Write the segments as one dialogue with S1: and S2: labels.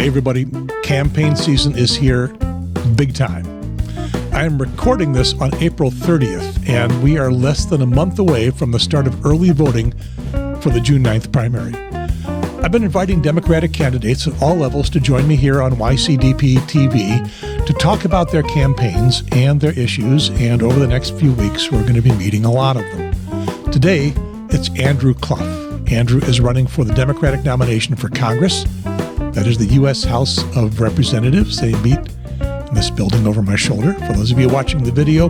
S1: Hey everybody, campaign season is here, big time. I am recording this on April 30th, and we are less than a month away from the start of early voting for the June 9th primary. I've been inviting Democratic candidates at all levels to join me here on YCDP TV to talk about their campaigns and their issues, and over the next few weeks we're going to be meeting a lot of them. Today, it's Andrew Clough. Andrew is running for the Democratic nomination for Congress. That is the U.S. House of Representatives. They meet in this building over my shoulder. For those of you watching the video,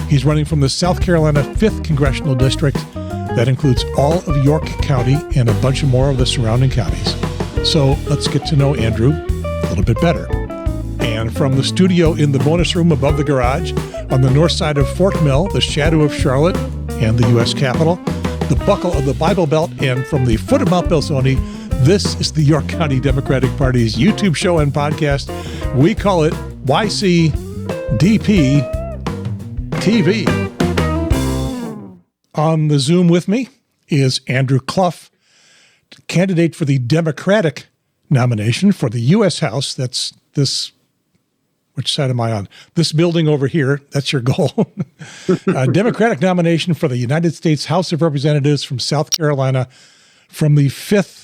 S1: he's running from the South Carolina 5th Congressional District. That includes all of York County and a bunch of more of the surrounding counties. So let's get to know Andrew a little bit better. And from the studio in the bonus room above the garage, on the north side of Fort Mill, the shadow of Charlotte and the U.S. Capitol, the buckle of the Bible Belt, and from the foot of Mount Belzoni, this is the York County Democratic Party's YouTube show and podcast. We call it YCDP TV. On the Zoom with me is Andrew Clough, candidate for the Democratic nomination for the U.S. House. That's this, which side am I on? This building over here. That's your goal. Democratic nomination for the United States House of Representatives from South Carolina from the 5th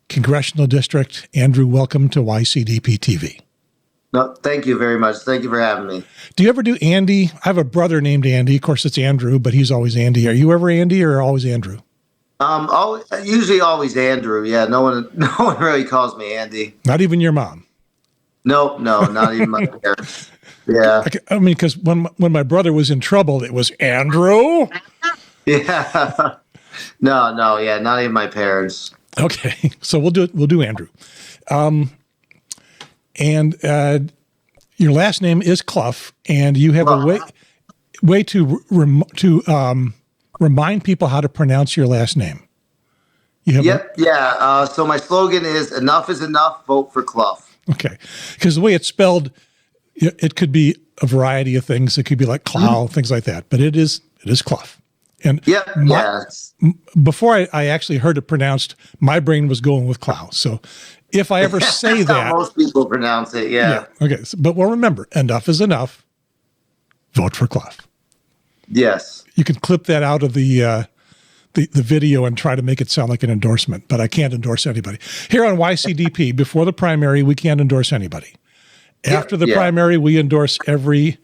S1: Congressional District. Andrew, welcome to YCDP TV.
S2: No, thank you very much. Thank you for having me.
S1: Do you ever do Andy? I have a brother named Andy. Of course, it's Andrew, but he's always Andy. Are you ever Andy or always Andrew?
S2: Usually always Andrew. Yeah, no one really calls me Andy.
S1: Not even your mom?
S2: No, not even my parents. Yeah.
S1: I mean, because when my brother was in trouble, it was Andrew.
S2: Yeah. No, yeah, not even my parents.
S1: Okay, so we'll do Andrew. And your last name is Clough, and you have a way to remind people how to pronounce your last name.
S2: So my slogan is "Enough is enough. Vote for Clough."
S1: Okay, because the way it's spelled, it could be a variety of things. It could be like Clough, things like that, but it is Clough. And before I actually heard it pronounced, my brain was going with Clough. So if I ever say that,
S2: most people pronounce it. Yeah.
S1: Okay. But we'll remember, enough is enough. Vote for Clough.
S2: Yes.
S1: You can clip that out of the video and try to make it sound like an endorsement, but I can't endorse anybody. Here on YCDP, before the primary, we can't endorse anybody. After the primary, we endorse every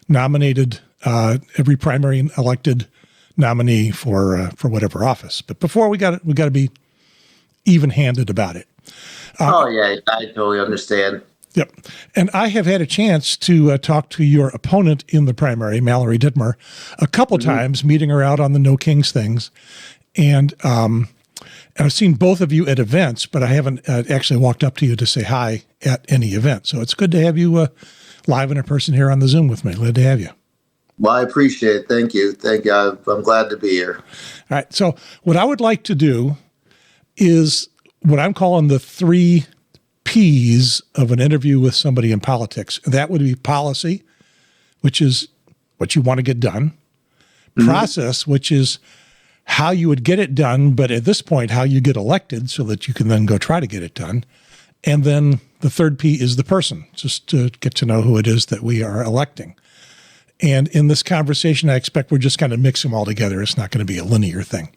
S1: nominated, every primary elected nominee for whatever office. But before we got to be even-handed about it.
S2: I totally understand.
S1: Yep. And I have had a chance to talk to your opponent in the primary, Mallory Dittmer, a couple times, meeting her out on the No Kings things. And I've seen both of you at events, but I haven't actually walked up to you to say hi at any event. So it's good to have you live in person here on the Zoom with me. Glad to have you.
S2: Well, I appreciate it. Thank you. I'm glad to be here.
S1: All right. So what I would like to do is what I'm calling the 3 P's of an interview with somebody in politics. That would be policy, which is what you want to get done. Process, which is how you would get it done, but at this point, how you get elected so that you can then go try to get it done. And then the 3rd P is the person, just to get to know who it is that we are electing. And in this conversation, I expect we're just kind of mix them all together. It's not going to be a linear thing.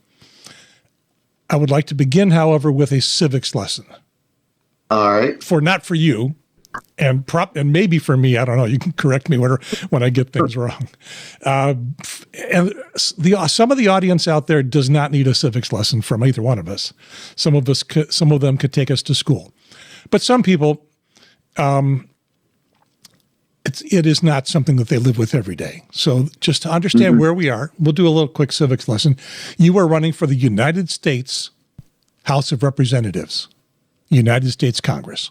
S1: I would like to begin, however, with a civics lesson.
S2: All right.
S1: Not for you, and maybe for me. I don't know. You can correct me when I get things wrong. And some of the audience out there does not need a civics lesson from either one of us. Some of them could take us to school, but some people, it is not something that they live with every day. So just to understand where we are, we'll do a little quick civics lesson. You are running for the United States House of Representatives, United States Congress.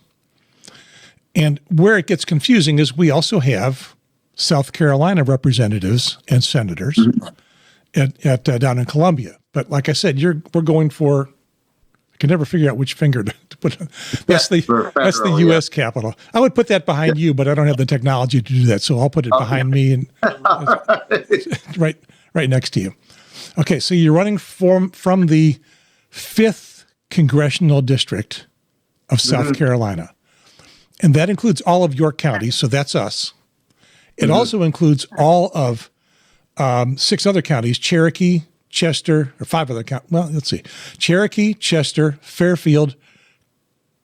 S1: And where it gets confusing is we also have South Carolina representatives and senators at down in Columbia. But like I said, we're going for, I can never figure out which finger to put. That's the U.S. Capitol. I would put that behind you, but I don't have the technology to do that, so I'll put it behind me and right next to you. Okay, so you're running from the 5th Congressional District of South Carolina. And that includes all of York County, so that's us. It also includes all of 6 other counties, Cherokee, Chester, or 5 other counties. Well, let's see. Cherokee, Chester, Fairfield,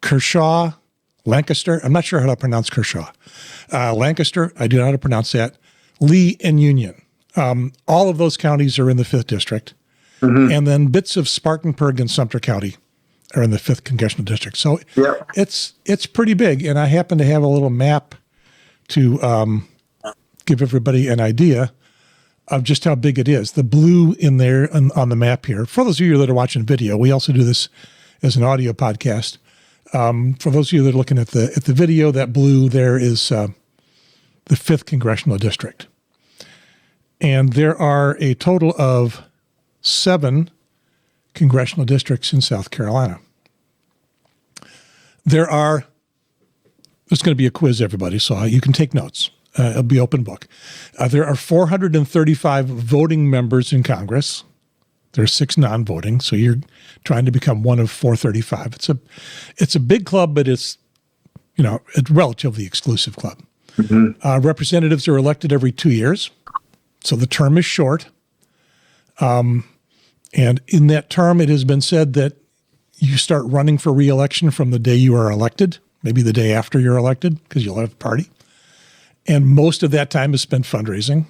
S1: Kershaw, Lancaster. I'm not sure how to pronounce Kershaw. Lancaster, I do know how to pronounce that. Lee and Union. All of those counties are in the 5th District. And then bits of Spartanburg and Sumter County are in the 5th Congressional District. So it's pretty big. And I happen to have a little map to give everybody an idea of just how big it is. The blue in there on the map here, for those of you that are watching video, we also do this as an audio podcast. For those of you that are looking at the video, that blue there is the 5th Congressional District. And there are a total of 7 congressional districts in South Carolina. There's going to be a quiz, everybody, so you can take notes. It'll be open book. There are 435 voting members in Congress. There's 6 non-voting, so you're trying to become one of 435. It's a big club, but it's a relatively exclusive club. Representatives are elected every 2 years, so the term is short. And in that term, it has been said that you start running for re-election from the day you are elected, maybe the day after you're elected, because you'll have a party. And most of that time is spent fundraising.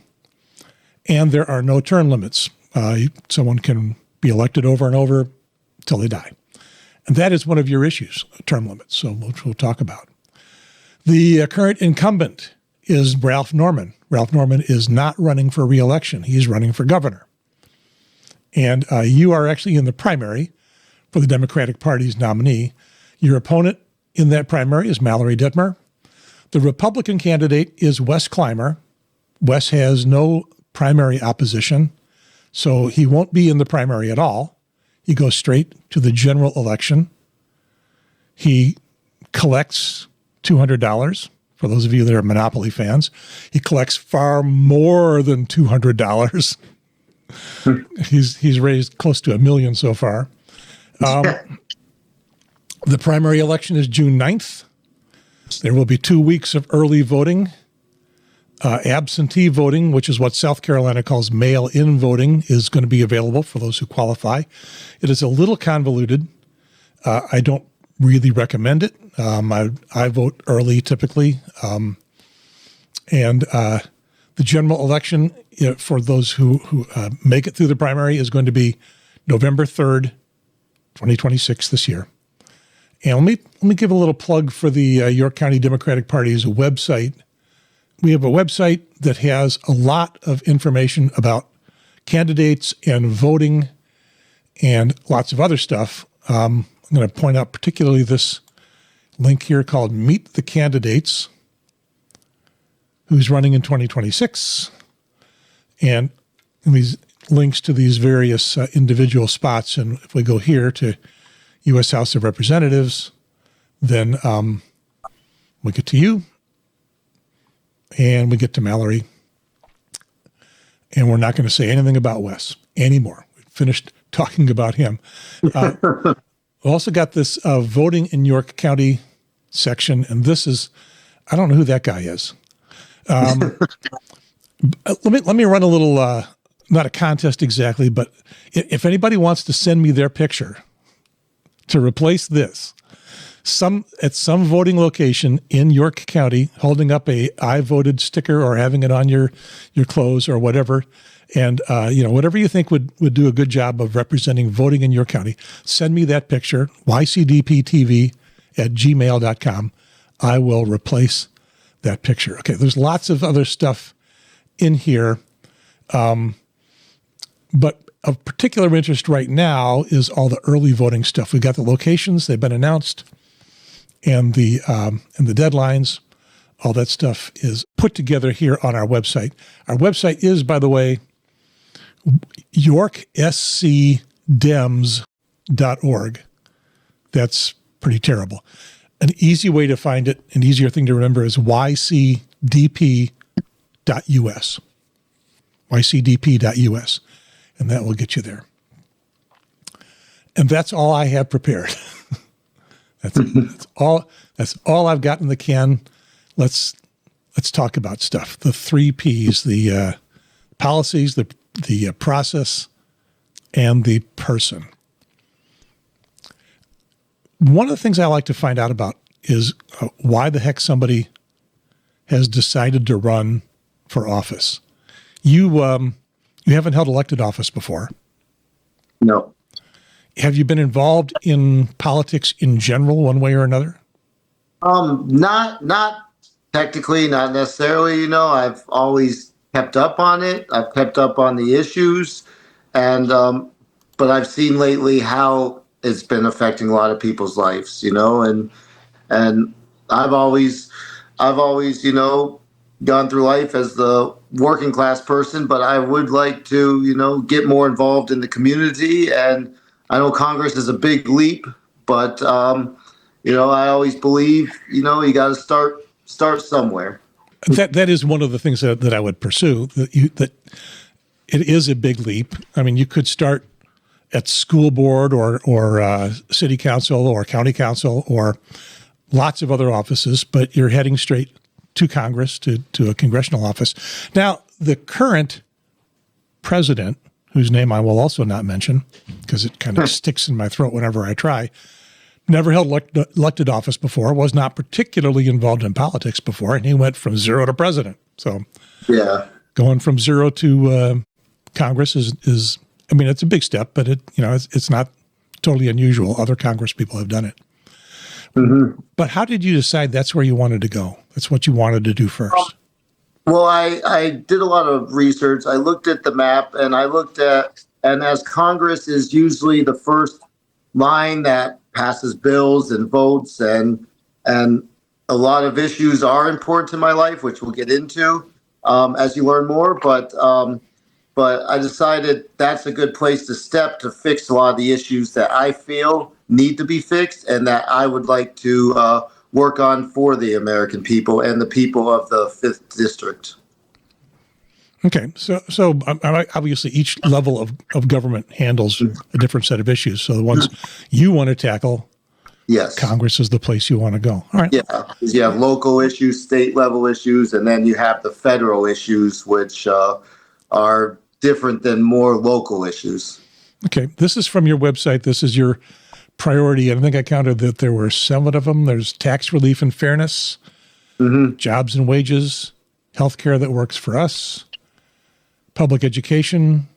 S1: And there are no term limits. Someone can be elected over and over till they die. And that is one of your issues, term limits, so which we'll talk about. The current incumbent is Ralph Norman. Ralph Norman is not running for re-election. He's running for governor. And you are actually in the primary for the Democratic Party's nominee. Your opponent in that primary is Mallory Dittmer. The Republican candidate is Wes Climer. Wes has no primary opposition, so he won't be in the primary at all. He goes straight to the general election. He collects $200. For those of you that are Monopoly fans, he collects far more than $200. He's raised close to $1 million so far. The primary election is June 9th. There will be 2 weeks of early voting. Absentee voting, which is what South Carolina calls mail-in voting, is going to be available for those who qualify. It is a little convoluted. I don't really recommend it. I vote early typically. And the general election for those who make it through the primary is going to be November 3rd, 2026 this year. And let me give a little plug for the York County Democratic Party's website. We have a website that has a lot of information about candidates and voting and lots of other stuff. I'm going to point out particularly this link here called Meet the Candidates, who's running in 2026. And these links to these various individual spots. And if we go here to U.S. House of Representatives, then we get to you, and we get to Mallory, and we're not going to say anything about Wes anymore. We've finished talking about him. We also got this voting in York County section, and this is, I don't know who that guy is. Let me run a little, not a contest exactly, but if anybody wants to send me their picture to replace this, at some voting location in York County, holding up a "I voted" sticker or having it on your clothes or whatever, and whatever you think would do a good job of representing voting in York County, send me that picture, ycdptv@gmail.com. I will replace that picture. Okay, there's lots of other stuff in here, but of particular interest right now is all the early voting stuff. We've got the locations, they've been announced, and the deadlines. All that stuff is put together here on our website. Our website is, by the way, yorkscdems.org. That's pretty terrible. An easy way to find it, an easier thing to remember, is ycdp.us. ycdp.us. And that will get you there. And that's all I have prepared. That's all. That's all I've got in the can. Let's talk about stuff. The 3 Ps: the policies, the process, and the person. One of the things I like to find out about is why the heck somebody has decided to run for office. You haven't held elected office before.
S2: No.
S1: Have you been involved in politics in general, one way or another?
S2: Not technically, not necessarily. I've always kept up on it. I've kept up on the issues, and but I've seen lately how it's been affecting a lot of people's lives. And I've always, gone through life as the working class person, but I would like to, get more involved in the community. And I know Congress is a big leap, but I always believe, you got to start somewhere.
S1: That is one of the things that I would pursue. That it is a big leap. I mean, you could start at school board or city council or county council or lots of other offices, but you're heading straight to Congress, to a congressional office. Now, the current president, whose name I will also not mention because it kind of sticks in my throat whenever I try, never held elected office before, was not particularly involved in politics before, and he went from zero to president. So
S2: yeah,
S1: going from zero to Congress is I mean, it's a big step, but it's not totally unusual. Other Congress people have done it. Mm-hmm. But how did you decide that's where you wanted to go? That's what you wanted to do first?
S2: Well, I did a lot of research. I looked at the map, and and as Congress is usually the first line that passes bills and votes, and a lot of issues are important to my life, which we'll get into as you learn more. But I decided that's a good place to step to fix a lot of the issues that I feel need to be fixed and that I would like to work on for the American people and the people of the 5th District.
S1: Okay. So obviously each level of government handles a different set of issues. So the ones you want to tackle,
S2: yes,
S1: Congress is the place you want to go. All right.
S2: Yeah. You have local issues, state level issues, and then you have the federal issues, which are different than more local issues.
S1: Okay. This is from your website. This is your priority. I think I counted that there were 7 of them. There's tax relief and fairness, jobs and wages, healthcare that works for us, public education,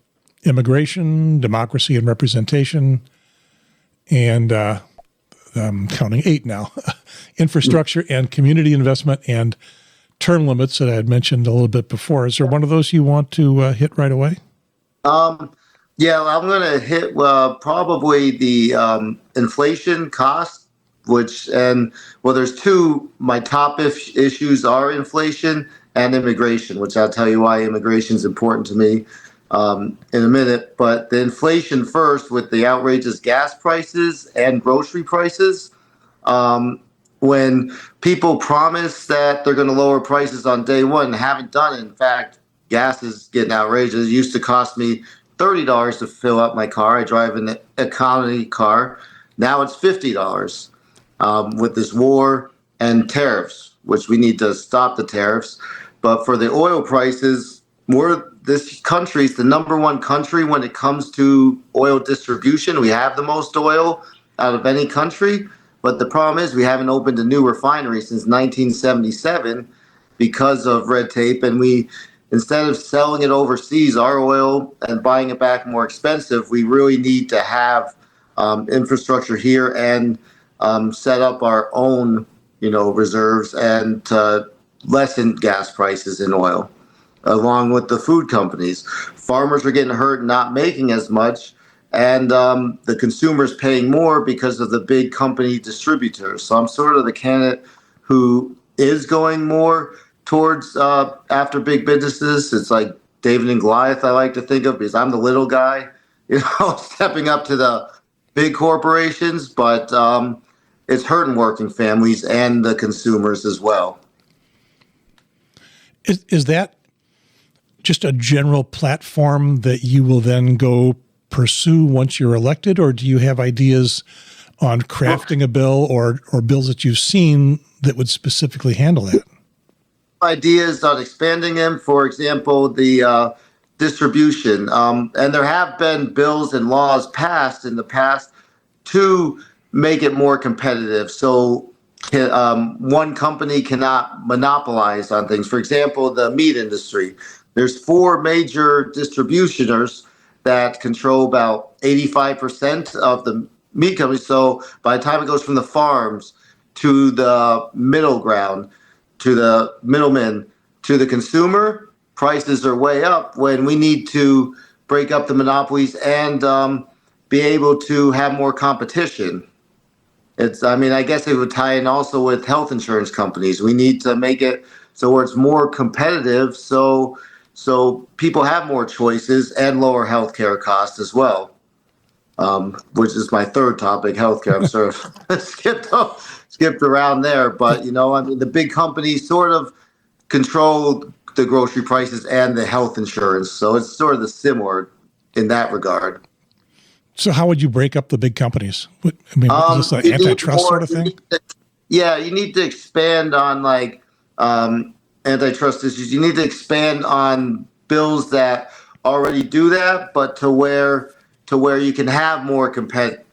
S1: immigration, democracy and representation, and I'm counting 8 now, infrastructure and community investment and term limits that I had mentioned a little bit before. Is there one of those you want to hit right away?
S2: Yeah, I'm going to hit probably the inflation cost, there's 2. My top issues are inflation and immigration, which I'll tell you why immigration is important to me in a minute. But the inflation first, with the outrageous gas prices and grocery prices. When people promise that they're going to lower prices on day one and haven't done it, in fact, gas is getting outrageous. It used to cost me $30 to fill up my car. I drive an economy car. Now it's $50 with this war and tariffs, which we need to stop the tariffs. But for the oil prices, this country's the number 1 country when it comes to oil distribution. We have the most oil out of any country. But the problem is we haven't opened a new refinery since 1977 because of red tape. And instead of selling it overseas, our oil, and buying it back more expensive, we really need to have infrastructure here and set up our own, reserves and lessen gas prices in oil, along with the food companies. Farmers are getting hurt, not making as much. And the consumer's paying more because of the big company distributors. So I'm sort of the candidate who is going more towards after big businesses. It's like David and Goliath, I like to think of, because I'm the little guy, stepping up to the big corporations. But it's hurting working families and the consumers as well.
S1: Is that just a general platform that you will then go pursue once you're elected, or do you have ideas on crafting a bill or bills that you've seen that would specifically handle that?
S2: Ideas on expanding them, for example, the distribution. And there have been bills and laws passed in the past to make it more competitive. So one company cannot monopolize on things. For example, the meat industry. There's 4 major distributors that control about 85% of the meat companies. So by the time it goes from the farms to the middle ground, to the middleman, to the consumer, prices are way up when we need to break up the monopolies and be able to have more competition. I guess it would tie in also with health insurance companies. We need to make it so where it's more competitive, so people have more choices and lower healthcare costs as well. Which is my third topic, healthcare. I'm sort of skipped around there, but the big companies sort of control the grocery prices and the health insurance, so it's sort of similar in that regard.
S1: So how would you break up the big companies? Is this an antitrust sort of thing?
S2: You need to expand on antitrust issues. You need to expand on bills that already do that, but to where you can have more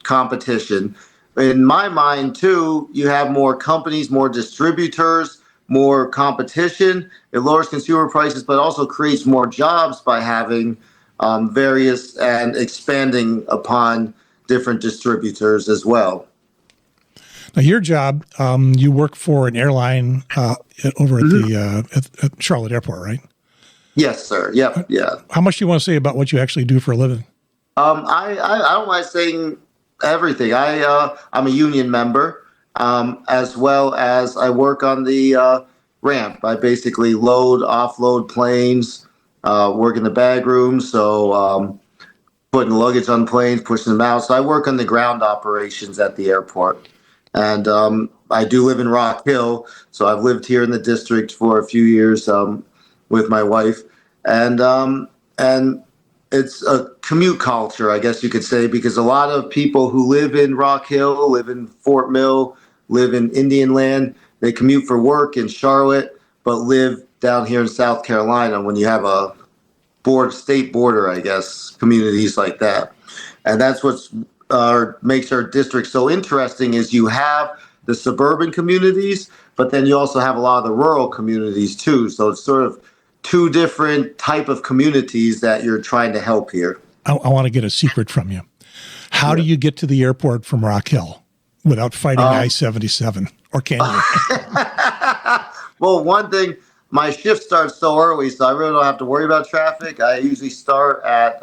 S2: competition. In my mind, too, you have more companies, more distributors, more competition. It lowers consumer prices, but also creates more jobs by having various and expanding upon different distributors as well.
S1: Now, your job, you work for an airline over at the at Charlotte Airport, right?
S2: Yes, sir. Yep. Yeah.
S1: How much do you want to say about what you actually do for a living?
S2: I don't mind saying everything. I'm a union member, as well as I work on the ramp. I basically load, offload planes, work in the bag room, so putting luggage on planes, pushing them out. So I work on the ground operations at the airport. And I do live in Rock Hill, so I've lived here in the district for a few years with my wife. And it's a commute culture, I guess you could say, because a lot of people who live in Rock Hill, live in Fort Mill, live in Indian Land, they commute for work in Charlotte, but live down here in South Carolina when you have a state border, I guess, communities like that. And that's what's makes our district so interesting is you have the suburban communities, but then you also have a lot of the rural communities too. So it's sort of 2 different type of communities that you're trying to help here.
S1: I want to get a secret from you. How do you get to the airport from Rock Hill without fighting I-77? Or can you?
S2: Well, one thing, my shift starts so early, so I really don't have to worry about traffic. I usually start at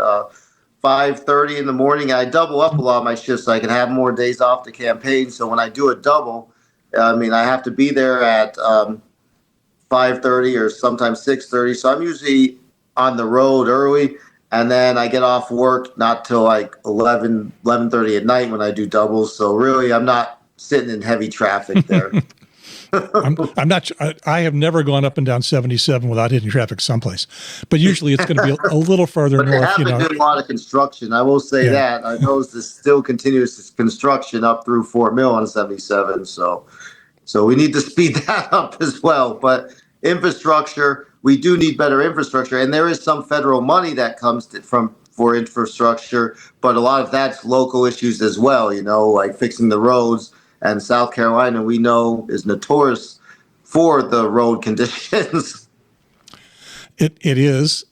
S2: 5:30 in the morning. I double up a lot of my shifts so I can have more days off the campaign. So when I do a double, I have to be there at 5:30 or sometimes 6:30. So I'm usually on the road early, and then I get off work not till like 11:30 at night when I do doubles. So really, I'm not sitting in heavy traffic there.
S1: I'm not. I have never gone up and down 77 without hitting traffic someplace, but usually it's going to be a little farther
S2: but
S1: north.
S2: They have been doing a lot of construction. I will say that. I know there's still continuous construction up through Fort Mill on 77. So we need to speed that up as well. But infrastructure, we do need better infrastructure, and there is some federal money that comes for infrastructure, but a lot of that's local issues as well. Like fixing the roads. And South Carolina, we know, is notorious for the road conditions.
S1: It is,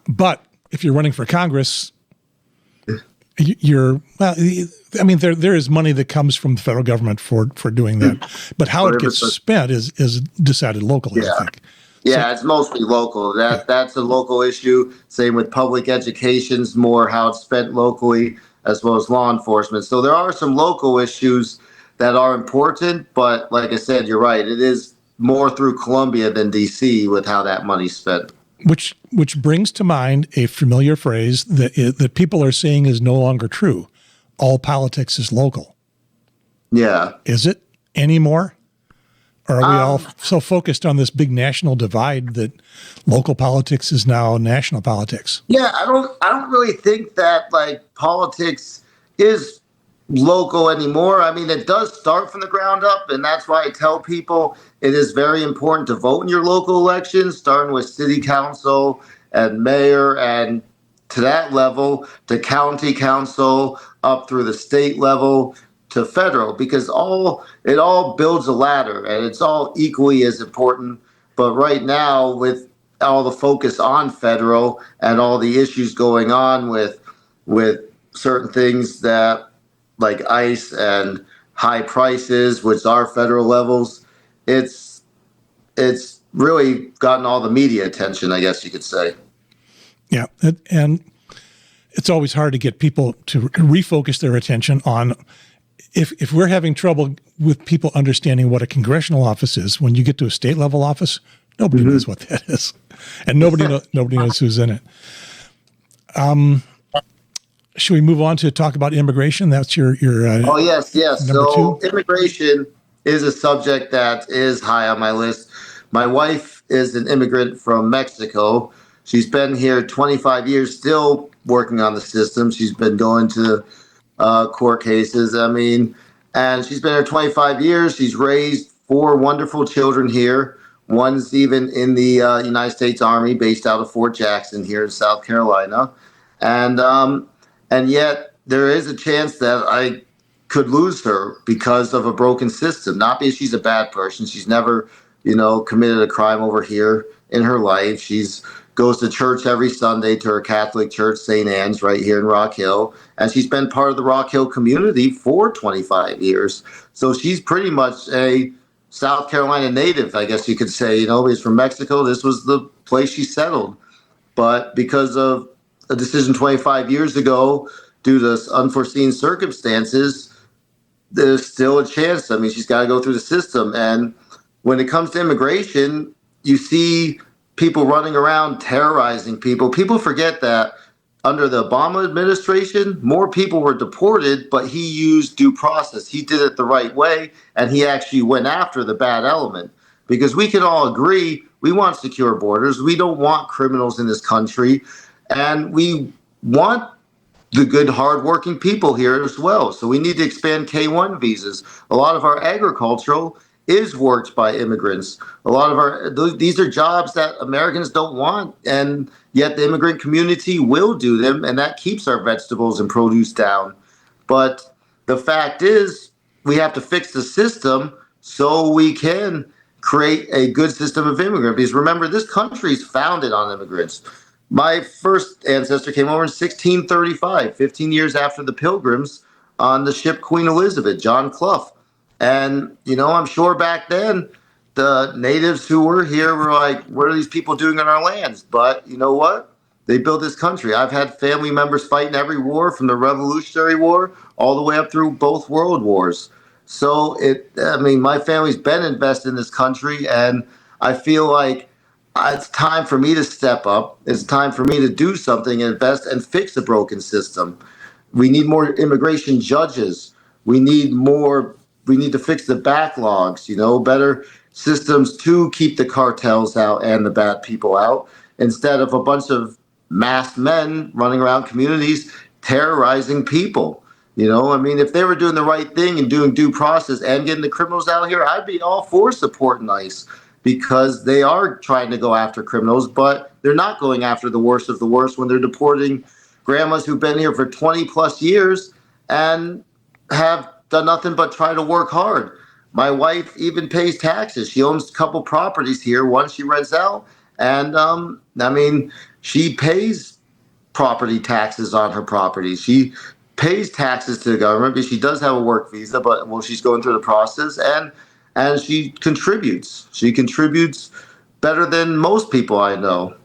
S1: but if you're running for Congress, there is money that comes from the federal government for doing that, but how it gets spent is decided locally. I think.
S2: Yeah, it's mostly local. That's a local issue. Same with public education's more how it's spent locally, as well as law enforcement. So there are some local issues that are important, but like I said, you're right. It is more through Columbia than D.C. with how that money's spent.
S1: Which brings to mind a familiar phrase that people are saying is no longer true. All politics is local.
S2: Yeah.
S1: Is it anymore? Or are we all so focused on this big national divide that local politics is now national politics?
S2: Yeah, I don't really think that politics is local anymore. I mean, it does start from the ground up, and that's why I tell people it is very important to vote in your local elections, starting with city council and mayor, and to that level, to county council, up through the state level to federal, because it all builds a ladder, and it's all equally as important. But right now, with all the focus on federal and all the issues going on with certain things that like ICE and high prices, which are federal levels, it's really gotten all the media attention, I guess you could say.
S1: Yeah, and it's always hard to get people to refocus their attention on if we're having trouble with people understanding what a congressional office is. When you get to a state level office, nobody knows what that is, and nobody knows who's in it. Should we move on to talk about immigration? That's your
S2: oh yes. So
S1: 2?
S2: Immigration is a subject that is high on my list. My wife is an immigrant from Mexico. She's been here 25 years, still working on the system. She's been going to court cases. I mean, and she's been here 25 years. She's raised 4 wonderful children here. One's even in the United States Army, based out of Fort Jackson here in South Carolina. And yet there is a chance that I could lose her because of a broken system. Not because she's a bad person. She's never, committed a crime over here in her life. She's goes to church every Sunday, to her Catholic church, St. Anne's, right here in Rock Hill. And she's been part of the Rock Hill community for 25 years. So she's pretty much a South Carolina native, I guess you could say. He's from Mexico. This was the place she settled. But because of a decision 25 years ago, due to unforeseen circumstances, there's still a chance. I mean, she's got to go through the system. And when it comes to immigration, you see people running around terrorizing people. People forget that under the Obama administration, more people were deported, but he used due process. He did it the right way, and he actually went after the bad element. Because we can all agree, we want secure borders. We don't want criminals in this country. And we want the good, hardworking people here as well. So we need to expand K-1 visas. A lot of our agricultural is worked by immigrants. A lot of these are jobs that Americans don't want, and yet the immigrant community will do them, and that keeps our vegetables and produce down. But the fact is, we have to fix the system so we can create a good system of immigrants. Because remember, this country is founded on immigrants. My first ancestor came over in 1635, 15 years after the Pilgrims, on the ship Queen Elizabeth, John Clough. And, I'm sure back then the natives who were here were like, what are these people doing in our lands? But you know what? They built this country. I've had family members fight in every war, from the Revolutionary War all the way up through both world wars. So my family's been invested in this country, and I feel like it's time for me to step up. It's time for me to do something, invest, and fix a broken system. We need more immigration judges. We need to fix the backlogs, better systems to keep the cartels out and the bad people out, instead of a bunch of masked men running around communities terrorizing people. If they were doing the right thing and doing due process and getting the criminals out here, I'd be all for supporting ICE, because they are trying to go after criminals, but they're not going after the worst of the worst when they're deporting grandmas who've been here for 20 plus years and have done nothing but try to work hard. My wife even pays taxes. She owns a couple properties here. One she rents out, and she pays property taxes on her property. She pays taxes to the government because she does have a work visa, but she's going through the process, and she contributes. She contributes better than most people I know.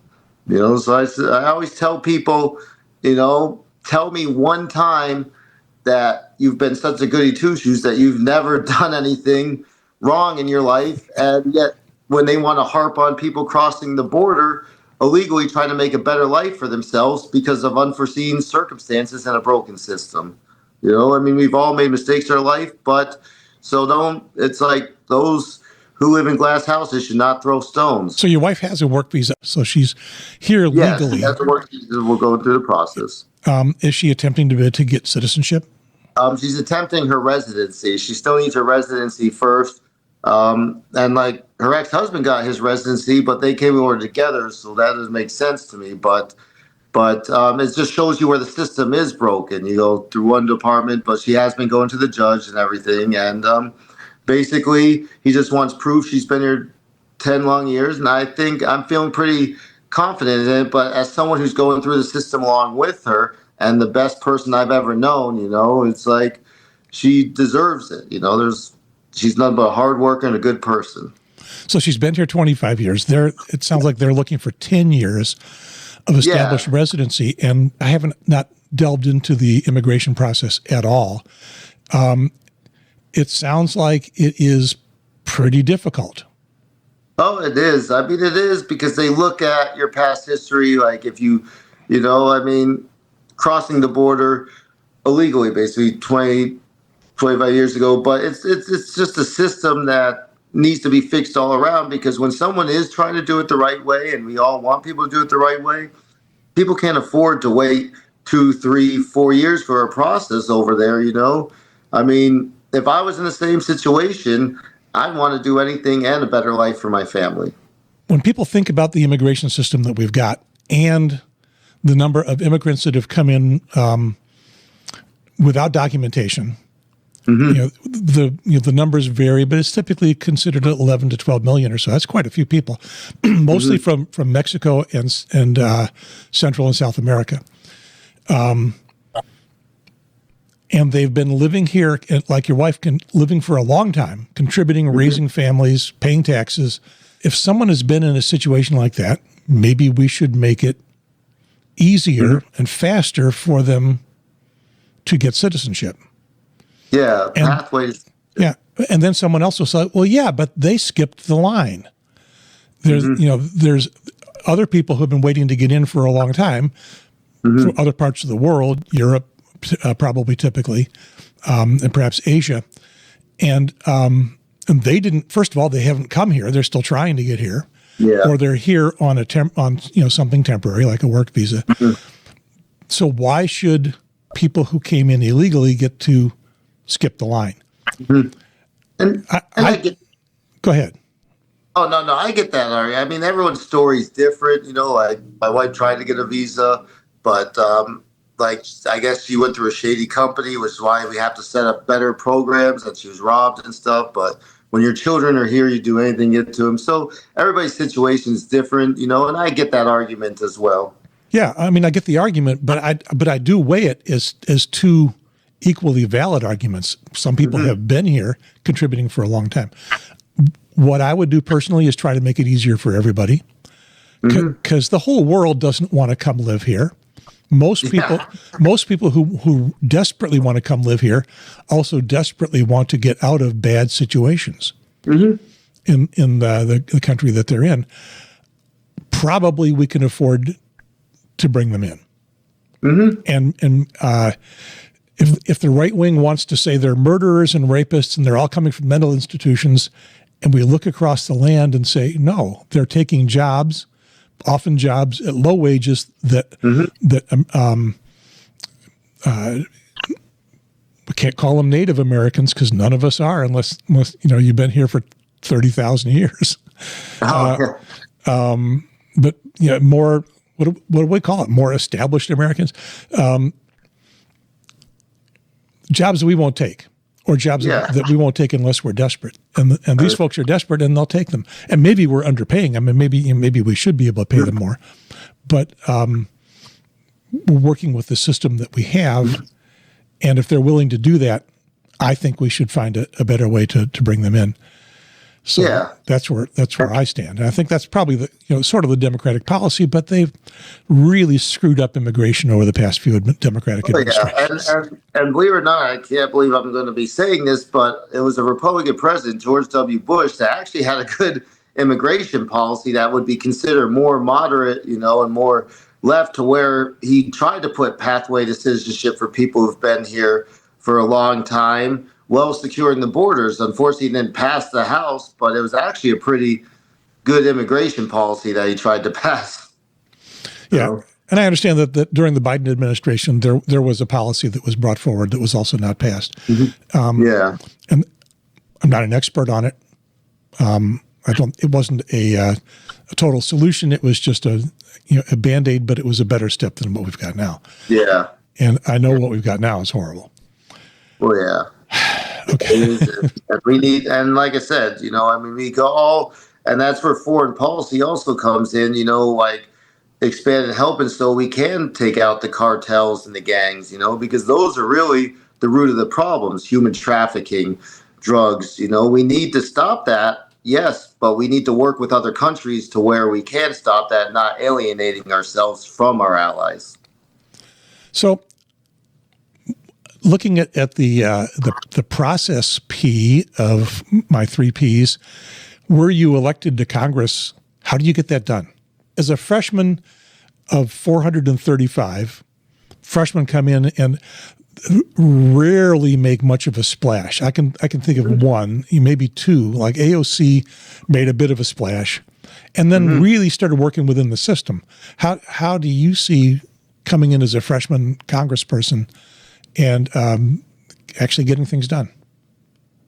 S2: So I always tell people, tell me one time that you've been such a goody two-shoes that you've never done anything wrong in your life, and yet when they want to harp on people crossing the border illegally, trying to make a better life for themselves because of unforeseen circumstances and a broken system. We've all made mistakes in our life, but it's like those who live in glass houses should not throw stones.
S1: So your wife has a work visa, so she's here legally.
S2: Yes, she has a work visa. We're going through the process.
S1: Is she attempting to get citizenship?
S2: She's attempting her residency. She still needs her residency first. And like her ex-husband got his residency, but they came over together, so that doesn't make sense to me. But it just shows you where the system is broken. You go through one department, but she has been going to the judge and everything. And basically, he just wants proof she's been here 10 long years. And I think I'm feeling pretty confident in it. But as someone who's going through the system along with her and the best person I've ever known, it's like she deserves it. She's nothing but a hard worker and a good person.
S1: So she's been here 25 years. It sounds like they're looking for 10 years of established residency, and I haven't not delved into the immigration process at all. It sounds like it is pretty difficult.
S2: Oh, it is. I mean, it is because they look at your past history, like if crossing the border illegally, basically 25 years ago. But it's just a system that needs to be fixed all around, because when someone is trying to do it the right way, and we all want people to do it the right way, people can't afford to wait 2, 3, 4 years for a process over there. I mean, if I was in the same situation, I'd want to do anything and a better life for my family.
S1: When people think about the immigration system that we've got and the number of immigrants that have come in without documentation, the numbers vary, but it's typically considered 11 to 12 million or so. That's quite a few people, mostly from Mexico and Central and South America. And they've been living here, like your wife, living for a long time, contributing, raising families, paying taxes. If someone has been in a situation like that, maybe we should make it easier and faster for them to get citizenship.
S2: Yeah, pathways.
S1: Yeah, and then someone else will say, well, yeah, but they skipped the line. There's other people who've been waiting to get in for a long time from other parts of the world, Europe, probably typically, and perhaps Asia. And they didn't, first of all, they haven't come here. They're still trying to get here. Yeah. Or they're here on something temporary, like a work visa. So why should people who came in illegally get to skip the line?
S2: And I get.
S1: Go ahead.
S2: Oh, no, I get that, Ari. I mean, everyone's story is different. Like my wife tried to get a visa, but I guess she went through a shady company, which is why we have to set up better programs, and she was robbed and stuff. But when your children are here, you do anything to get to them. So everybody's situation is different, and I get that argument as well.
S1: Yeah, I mean, I get the argument, but I do weigh it as two equally valid arguments. Some people have been here contributing for a long time. What I would do personally is try to make it easier for everybody, because the whole world doesn't want to come live here. Most people who desperately want to come live here also desperately want to get out of bad situations in the country that they're in. Probably we can afford to bring them in. And if the right wing wants to say they're murderers and rapists and they're all coming from mental institutions, and we look across the land and say, no, they're taking jobs, often jobs at low wages we can't call them Native Americans because none of us are unless you've been here for 30,000 years. But more, what do we call it? More established Americans. Jobs that we won't take, or jobs that we won't take unless we're desperate. And these folks are desperate, and they'll take them. And maybe we're underpaying. I mean, maybe we should be able to pay them more. But we're working with the system that we have, and if they're willing to do that, I think we should find a better way to bring them in. So that's where I stand. And I think that's probably sort of the Democratic policy, but they've really screwed up immigration over the past few Democratic administrations.
S2: And believe it or not, I can't believe I'm going to be saying this, but it was a Republican president, George W. Bush, that actually had a good immigration policy that would be considered more moderate, and more left, to where he tried to put pathway to citizenship for people who've been here for a long time, well securing the borders. Unfortunately, he didn't pass the House, but it was actually a pretty good immigration policy that he tried to pass.
S1: Yeah. And I understand that during the Biden administration, there was a policy that was brought forward that was also not passed.
S2: Yeah.
S1: And I'm not an expert on it. It wasn't a total solution. It was just a Band-Aid, but it was a better step than what we've got now.
S2: Yeah.
S1: And I know what we've got now is horrible.
S2: Well, yeah. Okay. We need, and like I said, we go all, and that's where foreign policy also comes in, like expanded helping so we can take out the cartels and the gangs, because those are really the root of the problems, human trafficking, drugs, we need to stop that. Yes, but we need to work with other countries to where we can stop that, not alienating ourselves from our allies.
S1: So, looking at the process P of my 3 Ps, were you elected to Congress? How do you get that done? As a freshman of 435, freshmen come in and rarely make much of a splash. I can think of one, maybe 2. Like AOC made a bit of a splash, and then really started working within the system. How do you see coming in as a freshman congressperson and actually getting things done?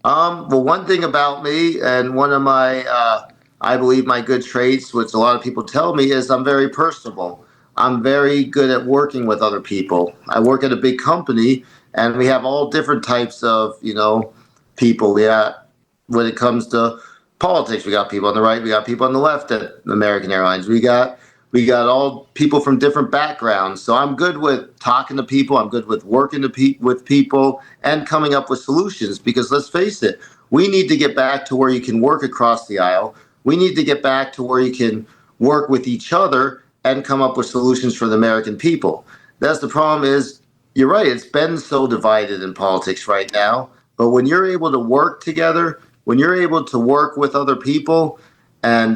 S2: Well, one thing about me, and one of my, I believe my good traits, which a lot of people tell me, is I'm very personable. I'm very good at working with other people. I work at a big company, and we have all different types of, people. Yeah, when it comes to politics, we got people on the right, we got people on the left at American Airlines. We got all people from different backgrounds. So I'm good with talking to people. I'm good with working with people and coming up with solutions. Because let's face it, we need to get back to where you can work across the aisle. We need to get back to where you can work with each other and come up with solutions for the American people. That's the problem is, you're right, it's been so divided in politics right now. But when you're able to work together, when you're able to work with other people and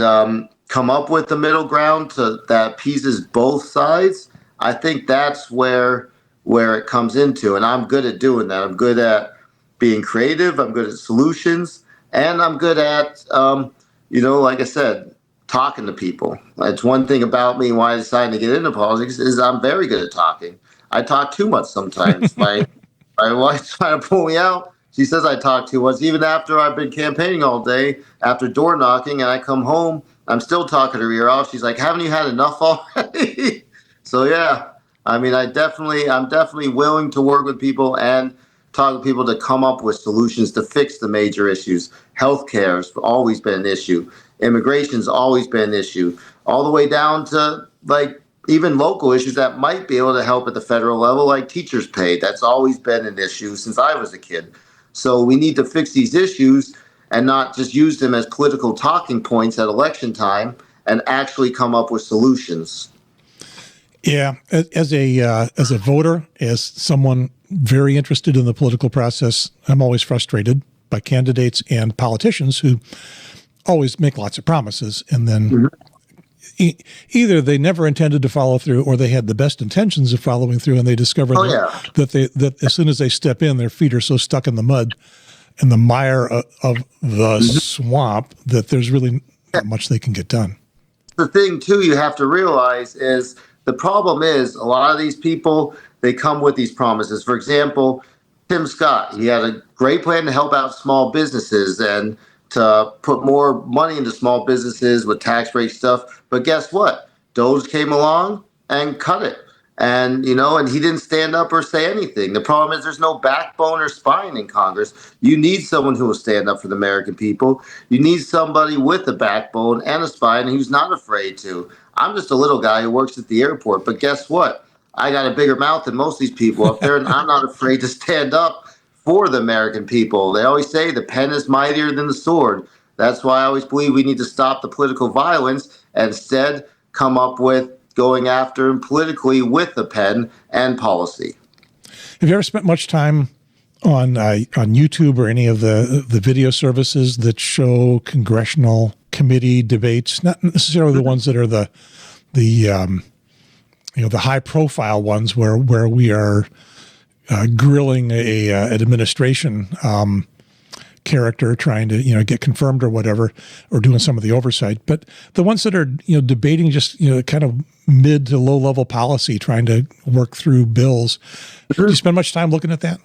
S2: come up with the middle ground that appeases both sides, I think that's where it comes into. And I'm good at doing that. I'm good at being creative. I'm good at solutions. And I'm good at, like I said, talking to people. That's one thing about me why I decided to get into politics is I'm very good at talking. I talk too much sometimes. My wife's trying to pull me out. She says I talk too much. Even after I've been campaigning all day, after door knocking, and I come home, I'm still talking her ear off. She's like, haven't you had enough already? So, yeah, I'm definitely willing to work with people and talk to people to come up with solutions to fix the major issues. Healthcare has always been an issue. Immigration's always been an issue, all the way down to like even local issues that might be able to help at the federal level, like teachers' pay. That's always been an issue since I was a kid. So we need to fix these issues and not just use them as political talking points at election time and actually come up with solutions.
S1: Yeah, as a voter, as someone very interested in the political process, I'm always frustrated by candidates and politicians who always make lots of promises and then either they never intended to follow through or they had the best intentions of following through and they discover that as soon as they step in, their feet are so stuck in the mud and the mire of the swamp that there's really not much they can get done.
S2: The thing, too, you have to realize is the problem is a lot of these people, they come with these promises. For example, Tim Scott, he had a great plan to help out small businesses and to put more money into small businesses with tax break stuff. But guess what? Doge came along and cut it. And, and he didn't stand up or say anything. The problem is there's no backbone or spine in Congress. You need someone who will stand up for the American people. You need somebody with a backbone and a spine who's not afraid to. I'm just a little guy who works at the airport. But guess what? I got a bigger mouth than most of these people up there, and I'm not afraid to stand up for the American people. They always say the pen is mightier than the sword. That's why I always believe we need to stop the political violence and instead come up with going after him politically with the pen and policy.
S1: Have you ever spent much time on YouTube or any of the video services that show congressional committee debates? Not necessarily the ones that are the high profile ones where we are grilling an administration. character trying to, get confirmed or whatever, or doing some of the oversight. But the ones that are, debating just, kind of mid to low level policy, trying to work through bills. Do you spend much time looking at that?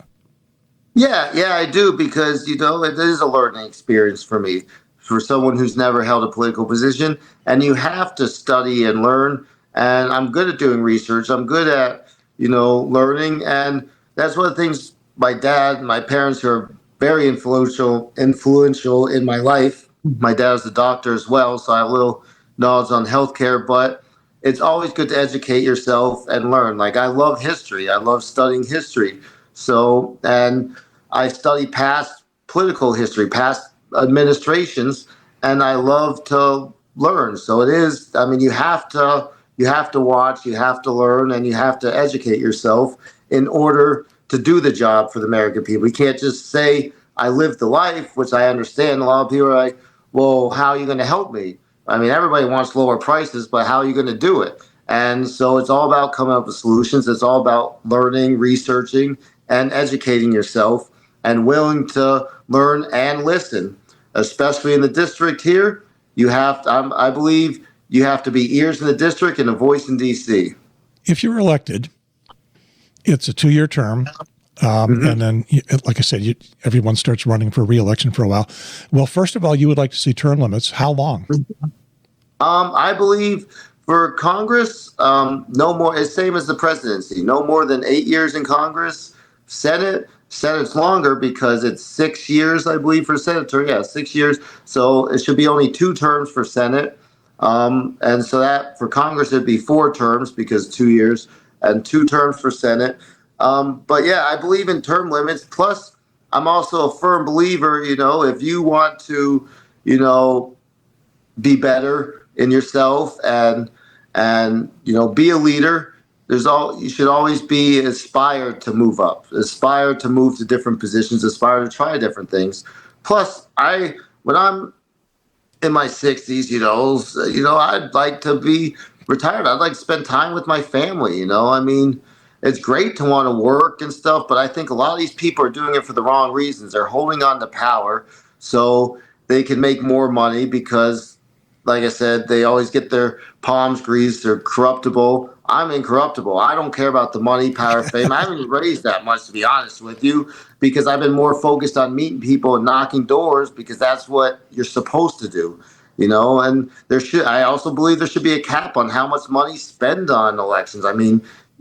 S2: Yeah, I do, because, it is a learning experience for me, for someone who's never held a political position. And you have to study and learn. And I'm good at doing research. I'm good at, learning. And that's one of the things my parents are very influential in my life. My dad's a doctor as well, so I have a little knowledge on healthcare, but it's always good to educate yourself and learn. Like, I love history. I love studying history. So, and I study past political history, past administrations, and I love to learn. So it is, you have to watch, you have to learn, and you have to educate yourself in order to do the job for the American people. You can't just say, I live the life, which I understand. A lot of people are like, well, how are you going to help me? Everybody wants lower prices, but how are you going to do it? And so it's all about coming up with solutions. It's all about learning, researching, and educating yourself, and willing to learn and listen. Especially in the district here, I believe you have to be ears in the district and a voice in D.C.
S1: If you're elected, it's a 2-year term. And then, like I said, everyone starts running for re-election for a while. Well, first of all, you would like to see term limits. How long?
S2: I believe for Congress, no more. It's same as the presidency. No more than 8 years in Congress. Senate's longer because it's 6 years, I believe, for senator. Yeah, 6 years. So it should be only 2 terms for Senate. And so that for Congress, it'd be 4 terms because 2 years, and 2 terms for Senate. But yeah, I believe in term limits. Plus, I'm also a firm believer, if you want to, be better in yourself and be a leader, you should always be inspired to move up, aspire to move to different positions, aspire to try different things. Plus, when I'm in my 60s, I'd like to be retired. I'd like to spend time with my family. It's great to want to work and stuff, but I think a lot of these people are doing it for the wrong reasons. They're holding on to power so they can make more money because, like I said, they always get their palms greased. They're corruptible. I'm incorruptible. I don't care about the money, power, fame. I haven't raised that much, to be honest with you, because I've been more focused on meeting people and knocking doors, because that's what you're supposed to do. And I also believe there should be a cap on how much money spent on elections.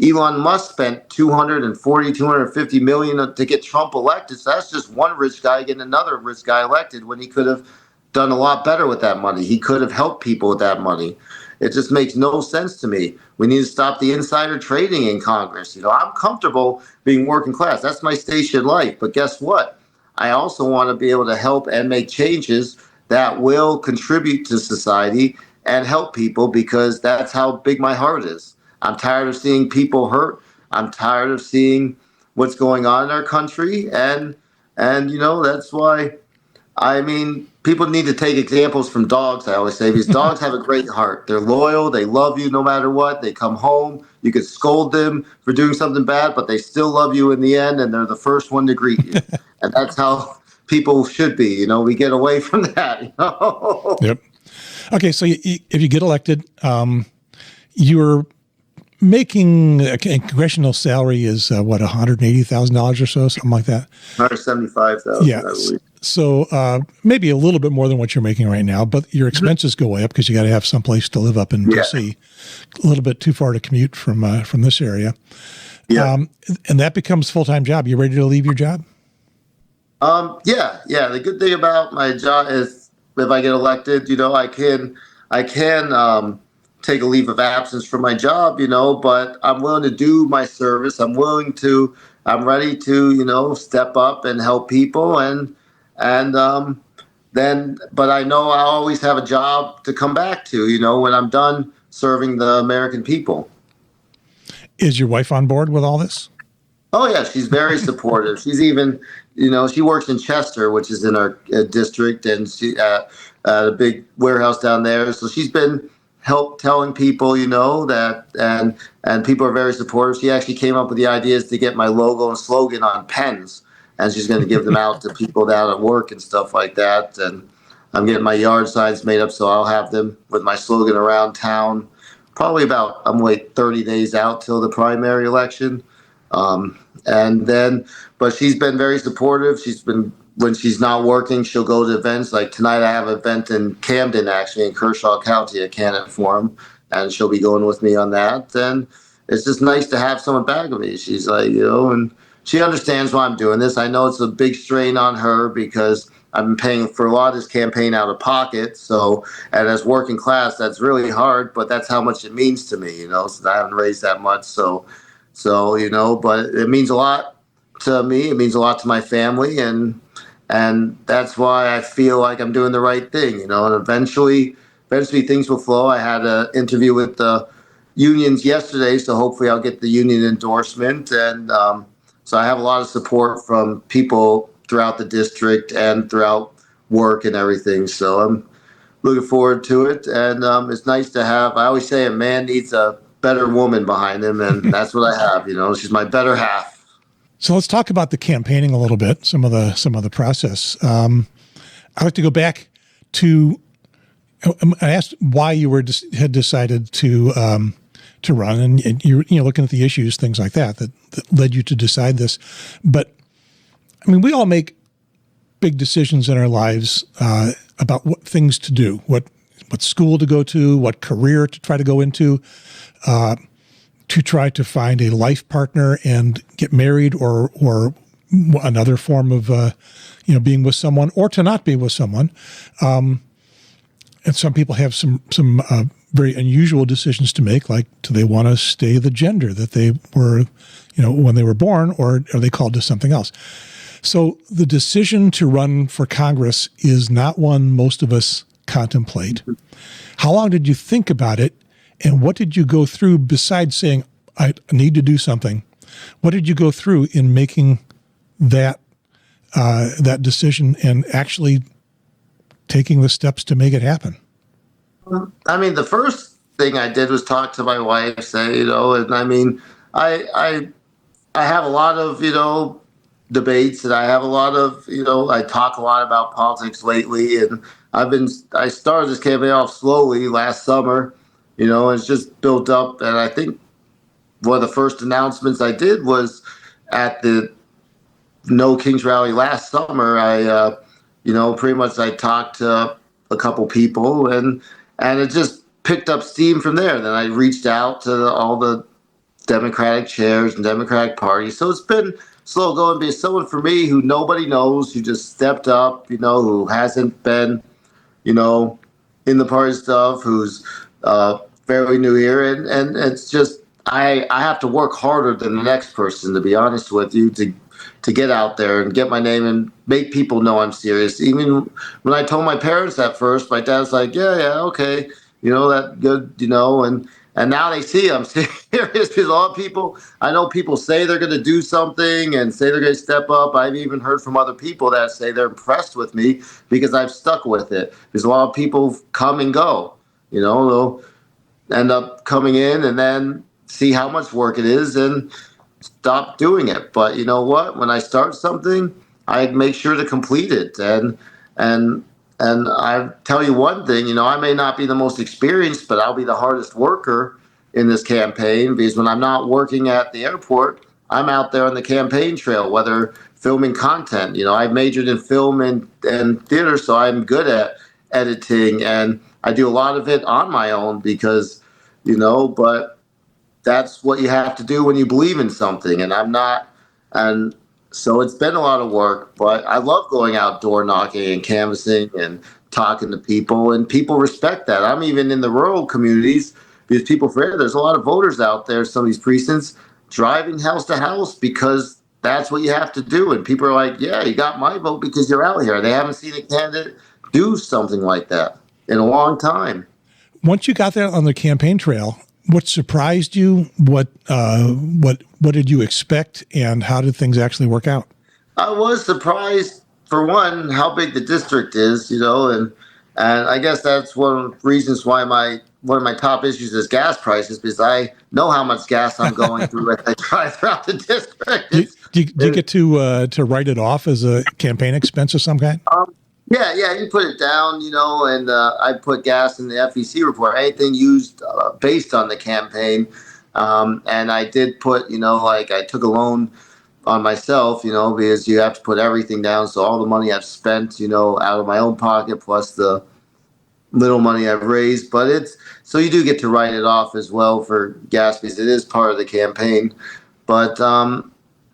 S2: Elon Musk spent $250 million to get Trump elected. So that's just one rich guy getting another rich guy elected when he could have done a lot better with that money. He could have helped people with that money. It just makes no sense to me. We need to stop the insider trading in Congress. I'm comfortable being working class. That's my station in life. But guess what? I also want to be able to help and make changes that will contribute to society and help people, because that's how big my heart is. I'm tired of seeing people hurt. I'm tired of seeing what's going on in our country. And that's why, people need to take examples from dogs, I always say, because dogs have a great heart. They're loyal. They love you no matter what. They come home. You could scold them for doing something bad, but they still love you in the end, and they're the first one to greet you. And that's how people should be. We get away from that.
S1: Yep. Okay, so if you get elected, you're making a congressional salary is $180,000 or so, something like that.
S2: $175,000.
S1: Yeah.
S2: I believe.
S1: So maybe a little bit more than what you're making right now, but your expenses go way up because you got to have someplace to live up in DC. A little bit too far to commute from this area.
S2: Yeah.
S1: And that becomes a full-time job. You ready to leave your job?
S2: Yeah. The good thing about my job is if I get elected, I can take a leave of absence from my job, but I'm willing to do my service. I'm ready to, step up and help people. But I know I always have a job to come back to, when I'm done serving the American people.
S1: Is your wife on board with all this?
S2: Oh yeah, she's very supportive. She's even, she works in Chester, which is in our district, and she a big warehouse down there. So she's been telling people, that, and people are very supportive. She actually came up with the ideas to get my logo and slogan on pens. and she's going to give them out to people down at work and stuff like that. And I'm getting my yard signs made up, so I'll have them with my slogan around town. Probably about, I'm waiting 30 days out till the primary election. And then, but she's been very supportive. She's been, when she's not working, she'll go to events. Like tonight, I have an event in Camden, actually, in Kershaw County, a candidate forum, and she'll be going with me on that. And it's just nice to have someone back of me. She's like, and she understands why I'm doing this. I know it's a big strain on her because I've been paying for a lot of this campaign out of pocket. So, and as working class, that's really hard, but that's how much it means to me, since I haven't raised that much. So, but it means a lot to me. It means a lot to my family. And that's why I feel like I'm doing the right thing, and eventually things will flow. I had an interview with the unions yesterday, so hopefully I'll get the union endorsement. And so I have a lot of support from people throughout the district and throughout work and everything. So I'm looking forward to it. And it's nice to have, I always say a man needs a better woman behind him, and that's what I have. She's my better half.
S1: So let's talk about the campaigning a little bit. Some of the process. I'd like to go back to. I asked why you had decided to run, and you're looking at the issues, things like that led you to decide this. But I mean, we all make big decisions in our lives about what things to do, what school to go to, what career to try to go into, to try to find a life partner and get married, or another form of being with someone, or to not be with someone. And some people have some very unusual decisions to make, like do they want to stay the gender that they were, when they were born, or are they called to something else? So the decision to run for Congress is not one most of us contemplate. How long did you think about it, and what did you go through besides saying, I need to do something? What did you go through in making that decision and actually taking the steps to make it happen?
S2: I mean, the first thing I did was talk to my wife, and I mean, I have a lot of, debates, and I have a lot of, I talk a lot about politics lately, and I started this campaign off slowly last summer, and it's just built up. And I think one of the first announcements I did was at the No Kings rally last summer. I pretty much I talked to a couple people, and it just picked up steam from there. Then I reached out to all the Democratic chairs and Democratic parties. So it's been slow going, because someone for me who nobody knows, who just stepped up, who hasn't been, in the party stuff, who's fairly new here. And it's just, I have to work harder than the next person, to be honest with you, to get out there and get my name and make people know I'm serious. Even when I told my parents at first, my dad's like, yeah, okay, that good, and now they see I'm serious, because a lot of people, I know people say they're going to do something and say they're going to step up. I've even heard from other people that say they're impressed with me because I've stuck with it. Because a lot of people come and go, they'll end up coming in and then see how much work it is and stop doing it. But you know what? When I start something, I make sure to complete it. And I tell you one thing, I may not be the most experienced, but I'll be the hardest worker in this campaign, because when I'm not working at the airport, I'm out there on the campaign trail, whether filming content. I majored in film and theater, so I'm good at editing, and I do a lot of it on my own because, but that's what you have to do when you believe in something, and I'm not. And so it's been a lot of work, but I love going out door knocking and canvassing and talking to people, and people respect that. I'm even in the rural communities, because people forget there's a lot of voters out there, some of these precincts, driving house to house because that's what you have to do. And people are like, yeah, you got my vote because you're out here. They haven't seen a candidate do something like that in a long time.
S1: Once you got there on the campaign trail, what surprised you? What did you expect, and how did things actually work out?
S2: I was surprised, for one, how big the district is, And I guess that's one of the reasons why one of my top issues is gas prices, because I know how much gas I'm going through as I drive throughout the district.
S1: Do you get to write it off as a campaign expense of some kind?
S2: Yeah, you put it down, and I put gas in the FEC report, anything used based on the campaign. And I did put, like I took a loan on myself, because you have to put everything down. So all the money I've spent, out of my own pocket plus the little money I've raised. But so you do get to write it off as well for gas because it is part of the campaign. But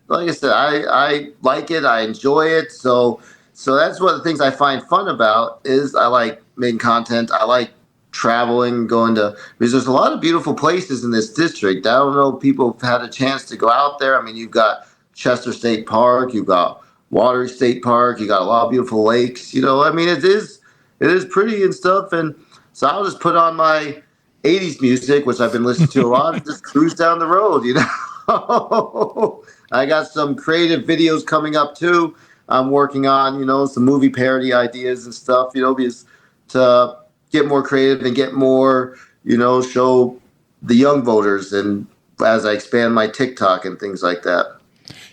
S2: like I said, I like it. I enjoy it. So that's one of the things I find fun about is I like making content. I like traveling, because there's a lot of beautiful places in this district. I don't know if people have had a chance to go out there. I mean, you've got Chester State Park, you've got Water State Park, you got a lot of beautiful lakes. I mean, it is pretty and stuff. And so I'll just put on my 80s music, which I've been listening to a lot, and just cruise down the road, I got some creative videos coming up too. I'm working on, some movie parody ideas and stuff, because to get more creative and get more, show the young voters, and as I expand my TikTok and things like that.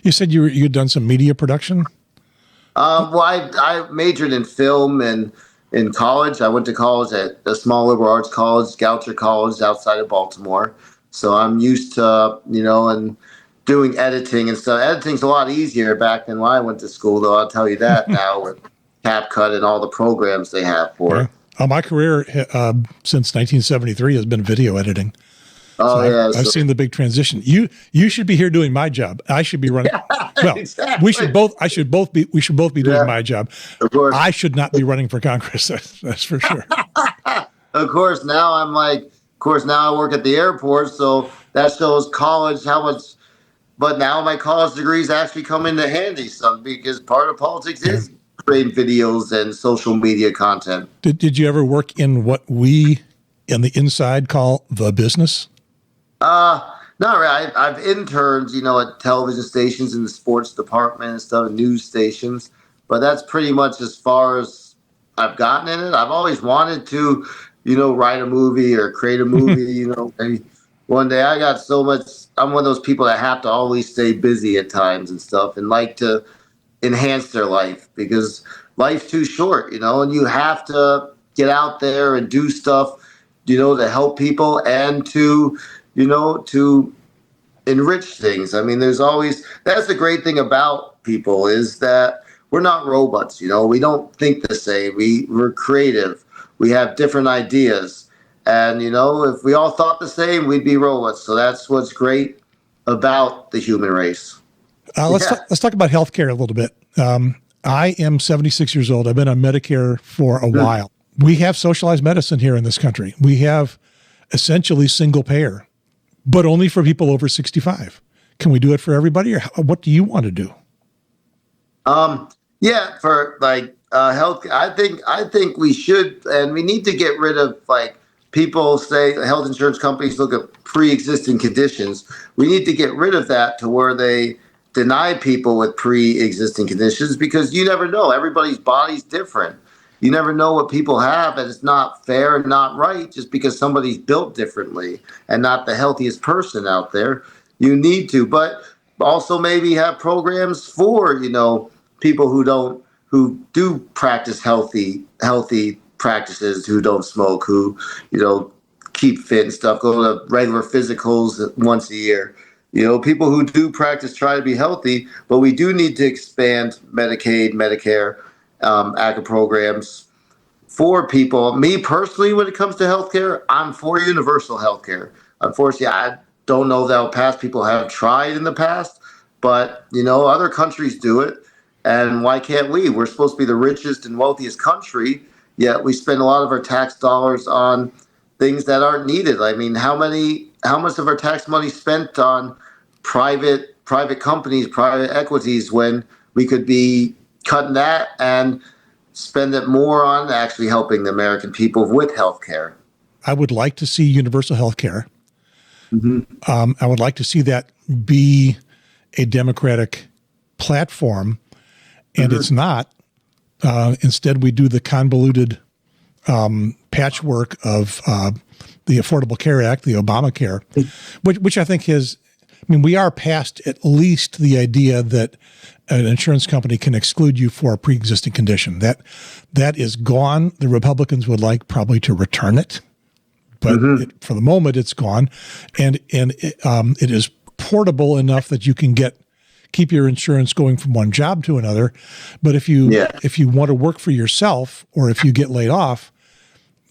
S1: You said you'd done some media production?
S2: Well, I majored in film and in college. I went to college at a small liberal arts college, Goucher College, outside of Baltimore. So I'm used to, and doing editing and stuff. Editing's a lot easier back than when I went to school, though. I'll tell you that now with CapCut and all the programs they have for it.
S1: My career since 1973 has been video editing.
S2: Oh,
S1: so
S2: yeah.
S1: I've seen the big transition. You should be here doing my job. I should be running. Well, exactly. We should both be doing my job.
S2: Of course.
S1: I should not be running for Congress. That's for sure.
S2: Of course. Now I work at the airport, so that shows college how much. But now my college degrees actually come into handy some, because part of politics is creating videos and social media content.
S1: Did you ever work in what we in the inside call the business?
S2: Not really. I've interned, at television stations in the sports department and stuff, news stations. But that's pretty much as far as I've gotten in it. I've always wanted to, write a movie or create a movie, maybe one day. I'm one of those people that have to always stay busy at times and stuff, and like to enhance their life, because life's too short, and you have to get out there and do stuff, to help people and to enrich things. I mean, that's the great thing about people, is that we're not robots, we don't think the same. We're creative. We have different ideas. And, if we all thought the same, we'd be robots. So that's what's great about the human race.
S1: Let's talk about healthcare a little bit. I am 76 years old. I've been on Medicare for a while. We have socialized medicine here in this country. We have essentially single payer, but only for people over 65. Can we do it for everybody, or what do you want to do?
S2: For health, I think we should, and we need to get rid of people say health insurance companies look at pre-existing conditions. We need to get rid of that to where they deny people with pre-existing conditions, because you never know. Everybody's body's different. You never know what people have, and it's not fair and not right just because somebody's built differently and not the healthiest person out there. You need to, but also maybe have programs for, people who do practice healthy practices, who don't smoke, who, keep fit and stuff, go to regular physicals once a year. People who do practice try to be healthy, but we do need to expand Medicaid, Medicare, ACA programs for people. Me personally, when it comes to healthcare, I'm for universal healthcare. Unfortunately, I don't know if that will pass. People have tried in the past, but, other countries do it. And why can't we? We're supposed to be the richest and wealthiest country, yet we spend a lot of our tax dollars on things that aren't needed. I mean, how much of our tax money spent on private companies, private equities, when we could be cutting that and spend it more on actually helping the American people with health care?
S1: I would like to see universal health care.
S2: Mm-hmm.
S1: I would like to see that be a democratic platform, and it's not. Instead, we do the convoluted patchwork of the Affordable Care Act, the Obamacare, which I think is, I mean, we are past at least the idea that an insurance company can exclude you for a pre-existing condition. That is gone. The Republicans would like probably to return it, but for the moment it's gone, and it is portable enough that you can keep your insurance going from one job to another. But if you want to work for yourself, or if you get laid off,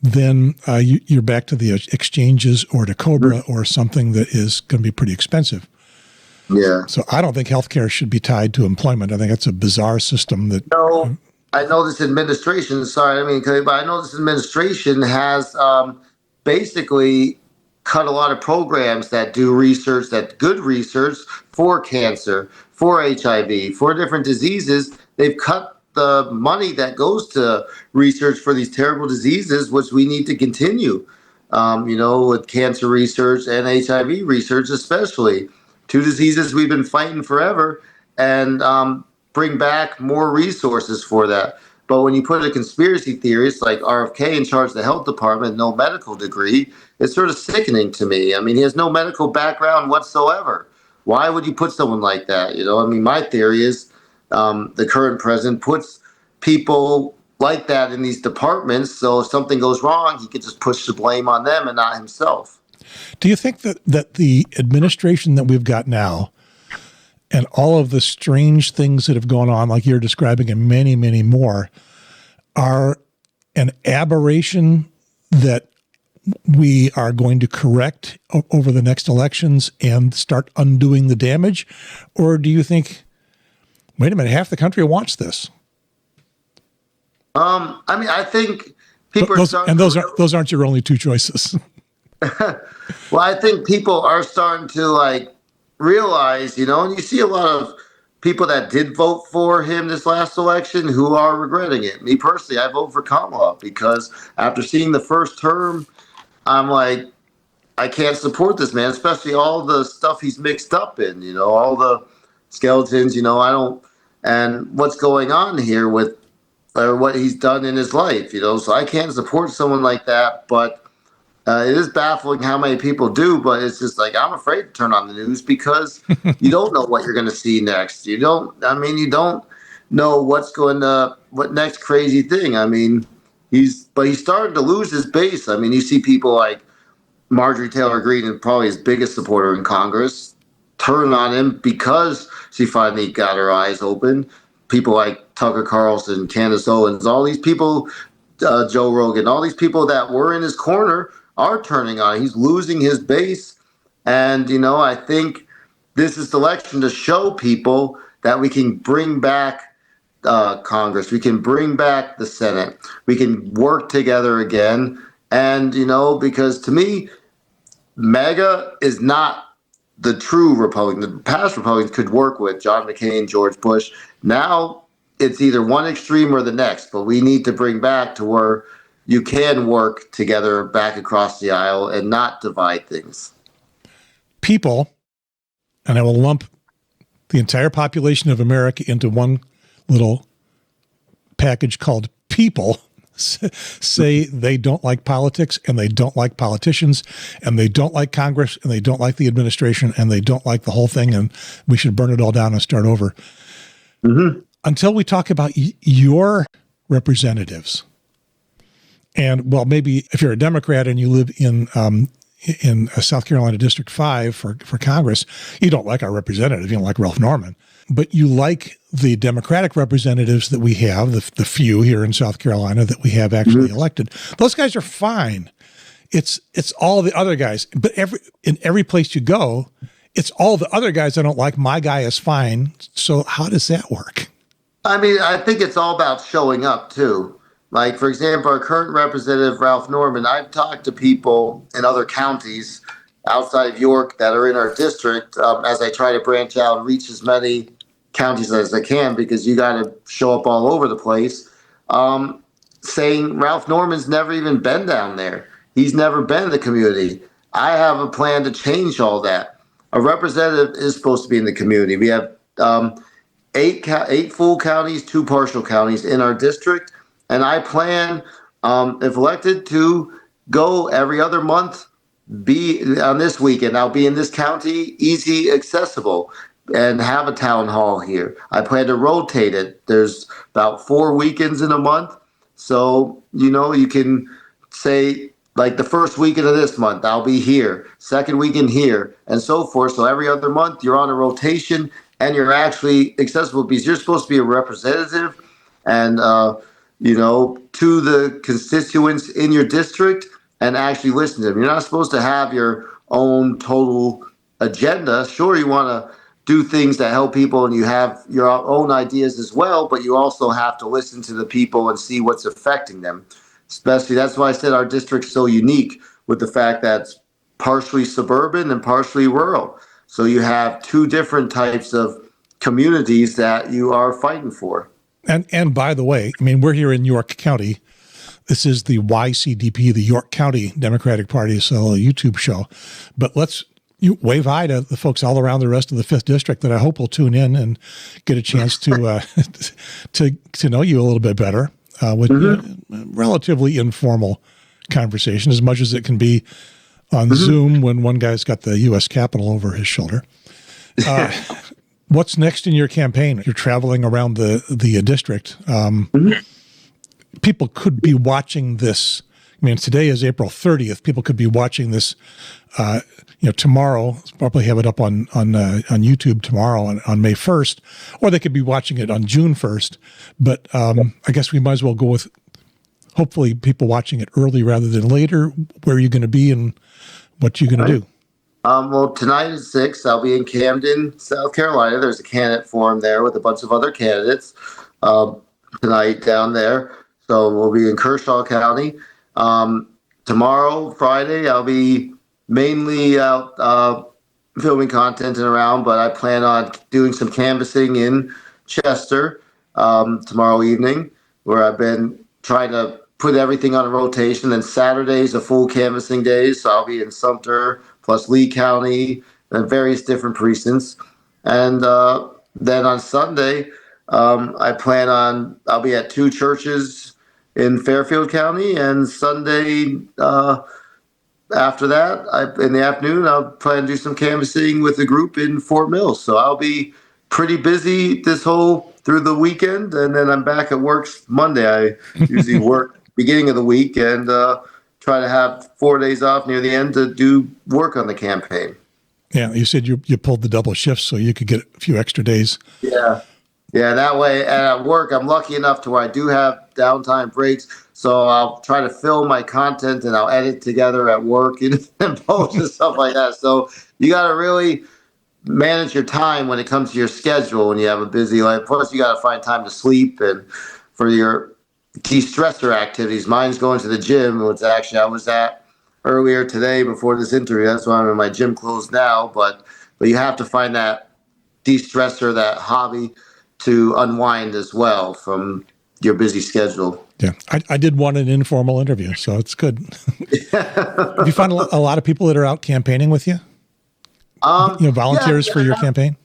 S1: then you're back to the exchanges or to Cobra or something that is going to be pretty expensive.
S2: Yeah.
S1: So I don't think healthcare should be tied to employment. I think that's a bizarre system that.
S2: No, I know this administration, sorry, I mean, but I know this administration has basically cut a lot of programs that do research, good research for cancer, for HIV, for different diseases. They've cut the money that goes to research for these terrible diseases, which we need to continue, with cancer research and HIV research, especially. Two diseases we've been fighting forever, and bring back more resources for that. But when you put a conspiracy theorist like RFK in charge of the health department, no medical degree, it's sort of sickening to me. I mean, he has no medical background whatsoever. Why would you put someone like that? I mean, my theory is the current president puts people like that in these departments, so if something goes wrong, he could just push the blame on them and not himself.
S1: Do you think that the administration that we've got now and all of the strange things that have gone on, like you're describing, and many, many more, are an aberration that we are going to correct over the next elections and start undoing the damage? Or do you think, wait a minute, half the country wants this?
S2: I mean, I think people
S1: those aren't your only two choices.
S2: Well, I think people are starting to realize, and you see a lot of people that did vote for him this last election who are regretting it. Me personally, I vote for Kamala because after seeing the first term, I'm like, I can't support this man, especially all the stuff he's mixed up in, all the skeletons, I don't, and what's going on here with what he's done in his life, so I can't support someone like that, but it is baffling how many people do, but it's just I'm afraid to turn on the news because you don't know what you're going to see next. You don't know what next crazy thing. I mean, he's starting to lose his base. I mean, you see people like Marjorie Taylor Greene, and probably his biggest supporter in Congress, turn on him because she finally got her eyes open. People like Tucker Carlson, Candace Owens, all these people, Joe Rogan, all these people that were in his corner are turning on. He's losing his base. And, I think this is the election to show people that we can bring back Congress. We can bring back the Senate. We can work together again. And, because to me, MAGA is not the true Republican. The past Republicans could work with John McCain, George Bush. Now it's either one extreme or the next, but we need to bring back to where you can work together back across the aisle and not divide things.
S1: People, and I will lump the entire population of America into one little package called people, say they don't like politics and they don't like politicians and they don't like Congress and they don't like the administration and they don't like the whole thing and we should burn it all down and start over. Mm-hmm. Until we talk about your representatives. And well, maybe if you're a Democrat and you live in South Carolina District 5 for Congress, you don't like our representative. You don't like Ralph Norman, but you like the Democratic representatives that we have, the few here in South Carolina that we have actually elected. Those guys are fine. It's all the other guys. But in every place you go, it's all the other guys I don't like. My guy is fine. So how does that work?
S2: I mean, I think it's all about showing up too. Like, for example, our current representative, Ralph Norman, I've talked to people in other counties outside of York that are in our district as I try to branch out and reach as many counties as I can, because you got to show up all over the place, saying Ralph Norman's never even been down there. He's never been in the community. I have a plan to change all that. A representative is supposed to be in the community. We have 8 full counties, 2 partial counties in our district. And I plan If elected, to go every other month, be on this weekend. I'll be in this county, easy accessible, and have a town hall here. I plan to rotate it. There's about 4 weekends in a month. So, you can say, like, the first weekend of this month, I'll be here, second weekend here, and so forth. So every other month, you're on a rotation and you're actually accessible because you're supposed to be a representative and, to the constituents in your district and actually listen to them. You're not supposed to have your own total agenda. Sure, you want to do things that help people and you have your own ideas as well, but you also have to listen to the people and see what's affecting them. Especially, that's why I said our district's so unique with the fact that it's partially suburban and partially rural. So you have two different types of communities that you are fighting for.
S1: And by the way, I mean, we're here in York County. This is the YCDP, the York County Democratic Party, so a YouTube show. But you wave hi to the folks all around the rest of the 5th District that I hope will tune in and get a chance to to know you a little bit better with relatively informal conversation, as much as it can be on Zoom when one guy's got the U.S. Capitol over his shoulder. What's next in your campaign? You're traveling around the district. People could be watching this. I mean, today is April 30th. People could be watching this, tomorrow. Probably have it up on YouTube tomorrow on May 1st, or they could be watching it on June 1st. But I guess we might as well go with hopefully people watching it early rather than later. Where are you going to be and what you going to do?
S2: Well, tonight at 6, I'll be in Camden, South Carolina. There's a candidate forum there with a bunch of other candidates tonight down there. So we'll be in Kershaw County. Tomorrow, Friday, I'll be mainly out filming content and around, but I plan on doing some canvassing in Chester tomorrow evening, where I've been trying to put everything on a rotation. Then Saturday's a full canvassing day, so I'll be in Sumter, plus Lee County, and various different precincts. And then on Sunday, I'll be at 2 churches in Fairfield County, and Sunday after that, in the afternoon, I'll plan to do some canvassing with a group in Fort Mill. So I'll be pretty busy through the weekend, and then I'm back at work Monday. I usually work beginning of the week and try to have 4 days off near the end to do work on the campaign.
S1: Yeah, you said you pulled the double shifts so you could get a few extra days.
S2: Yeah, that way. And at work, I'm lucky enough to where I do have downtime breaks. So I'll try to film my content and I'll edit together at work and post and stuff like that. So you got to really manage your time when it comes to your schedule when you have a busy life. Plus, you got to find time to sleep and for your de-stressor activities. Mine's going to the gym, which actually I was at earlier today before this interview. That's why I'm in my gym clothes now. But you have to find that de-stressor, that hobby, to unwind as well from your busy schedule.
S1: Yeah, I did want an informal interview, so it's good. Have you found a lot of people that are out campaigning with you? Volunteers for your campaign?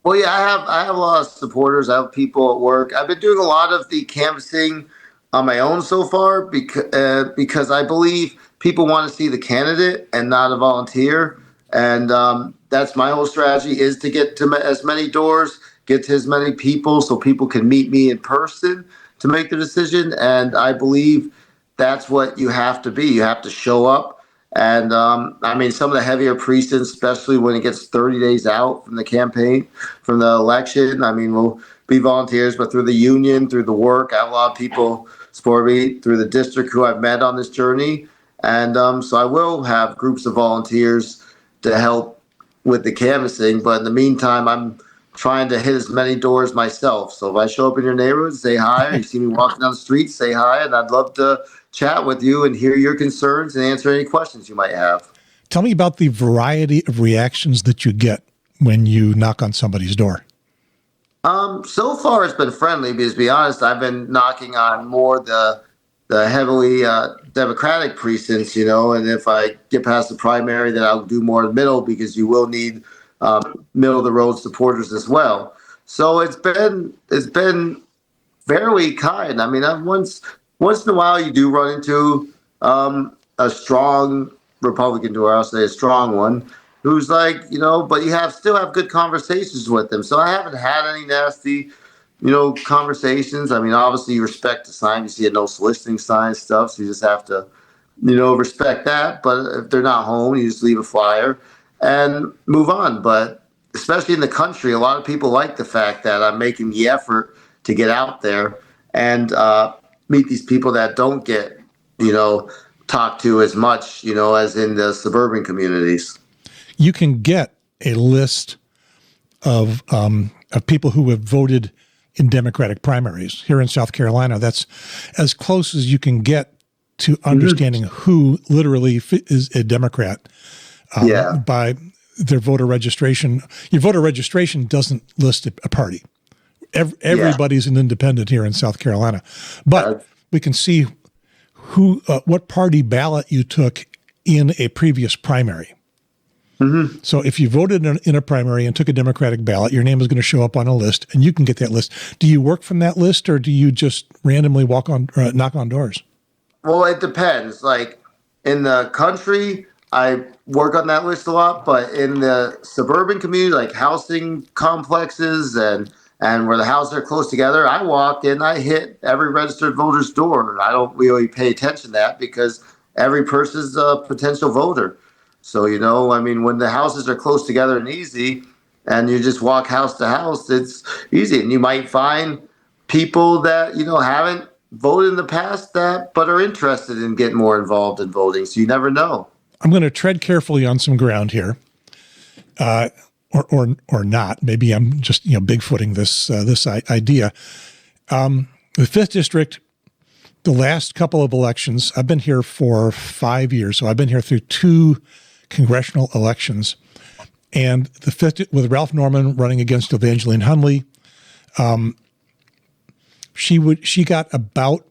S2: Well, yeah, I have a lot of supporters. I have people at work. I've been doing a lot of the canvassing on my own so far because I believe people want to see the candidate and not a volunteer. And that's my whole strategy, is to get to as many doors, get to as many people so people can meet me in person to make the decision. And I believe that's what you have to be. You have to show up. And some of the heavier precincts, especially when it gets 30 days out from the campaign, from the election, we'll be volunteers, but through the union, through the work, I have a lot of people support me through the district who I've met on this journey. And so I will have groups of volunteers to help with the canvassing. But in the meantime, I'm trying to hit as many doors myself. So if I show up in your neighborhood, say hi, or you see me walking down the street, say hi, and I'd love to chat with you and hear your concerns and answer any questions you might have.
S1: Tell me about the variety of reactions that you get when you knock on somebody's door.
S2: So far it's been friendly because, to be honest, I've been knocking on more the heavily Democratic precincts, and if I get past the primary, then I'll do more middle, because you will need middle of the road supporters as well. So it's been fairly kind. I've once once in a while you do run into a strong Republican, or I'll say a strong one, who's like, but you still have good conversations with them. So I haven't had any nasty, conversations. I mean, obviously you respect the sign. You see a no soliciting sign stuff, so you just have to, respect that. But if they're not home, you just leave a flyer and move on. But especially in the country, a lot of people like the fact that I'm making the effort to get out there and meet these people that don't get, talked to as much, as in the suburban communities.
S1: You can get a list of people who have voted in Democratic primaries here in South Carolina. That's as close as you can get to understanding who literally is a Democrat by their voter registration. Your voter registration doesn't list a party. Everybody's an independent here in South Carolina, but we can see what party ballot you took in a previous primary. So if you voted in a primary and took a Democratic ballot, your name is going to show up on a list, and you can get that list. Do you work from that list, or do you just randomly knock on doors?
S2: Well, it depends. Like in the country, I work on that list a lot, but in the suburban community, like housing complexes and where the houses are close together, I walk and I hit every registered voter's door. I don't really pay attention to that because every person's a potential voter. So, I mean, when the houses are close together and easy and you just walk house to house, it's easy. And you might find people that, haven't voted in the past but are interested in getting more involved in voting. So you never know.
S1: I'm going to tread carefully on some ground here, or not. Maybe I'm just bigfooting this idea. The 5th District, the last couple of elections, I've been here for 5 years, so I've been here through 2 congressional elections, and the 5th with Ralph Norman running against Evangeline Hunley. She got about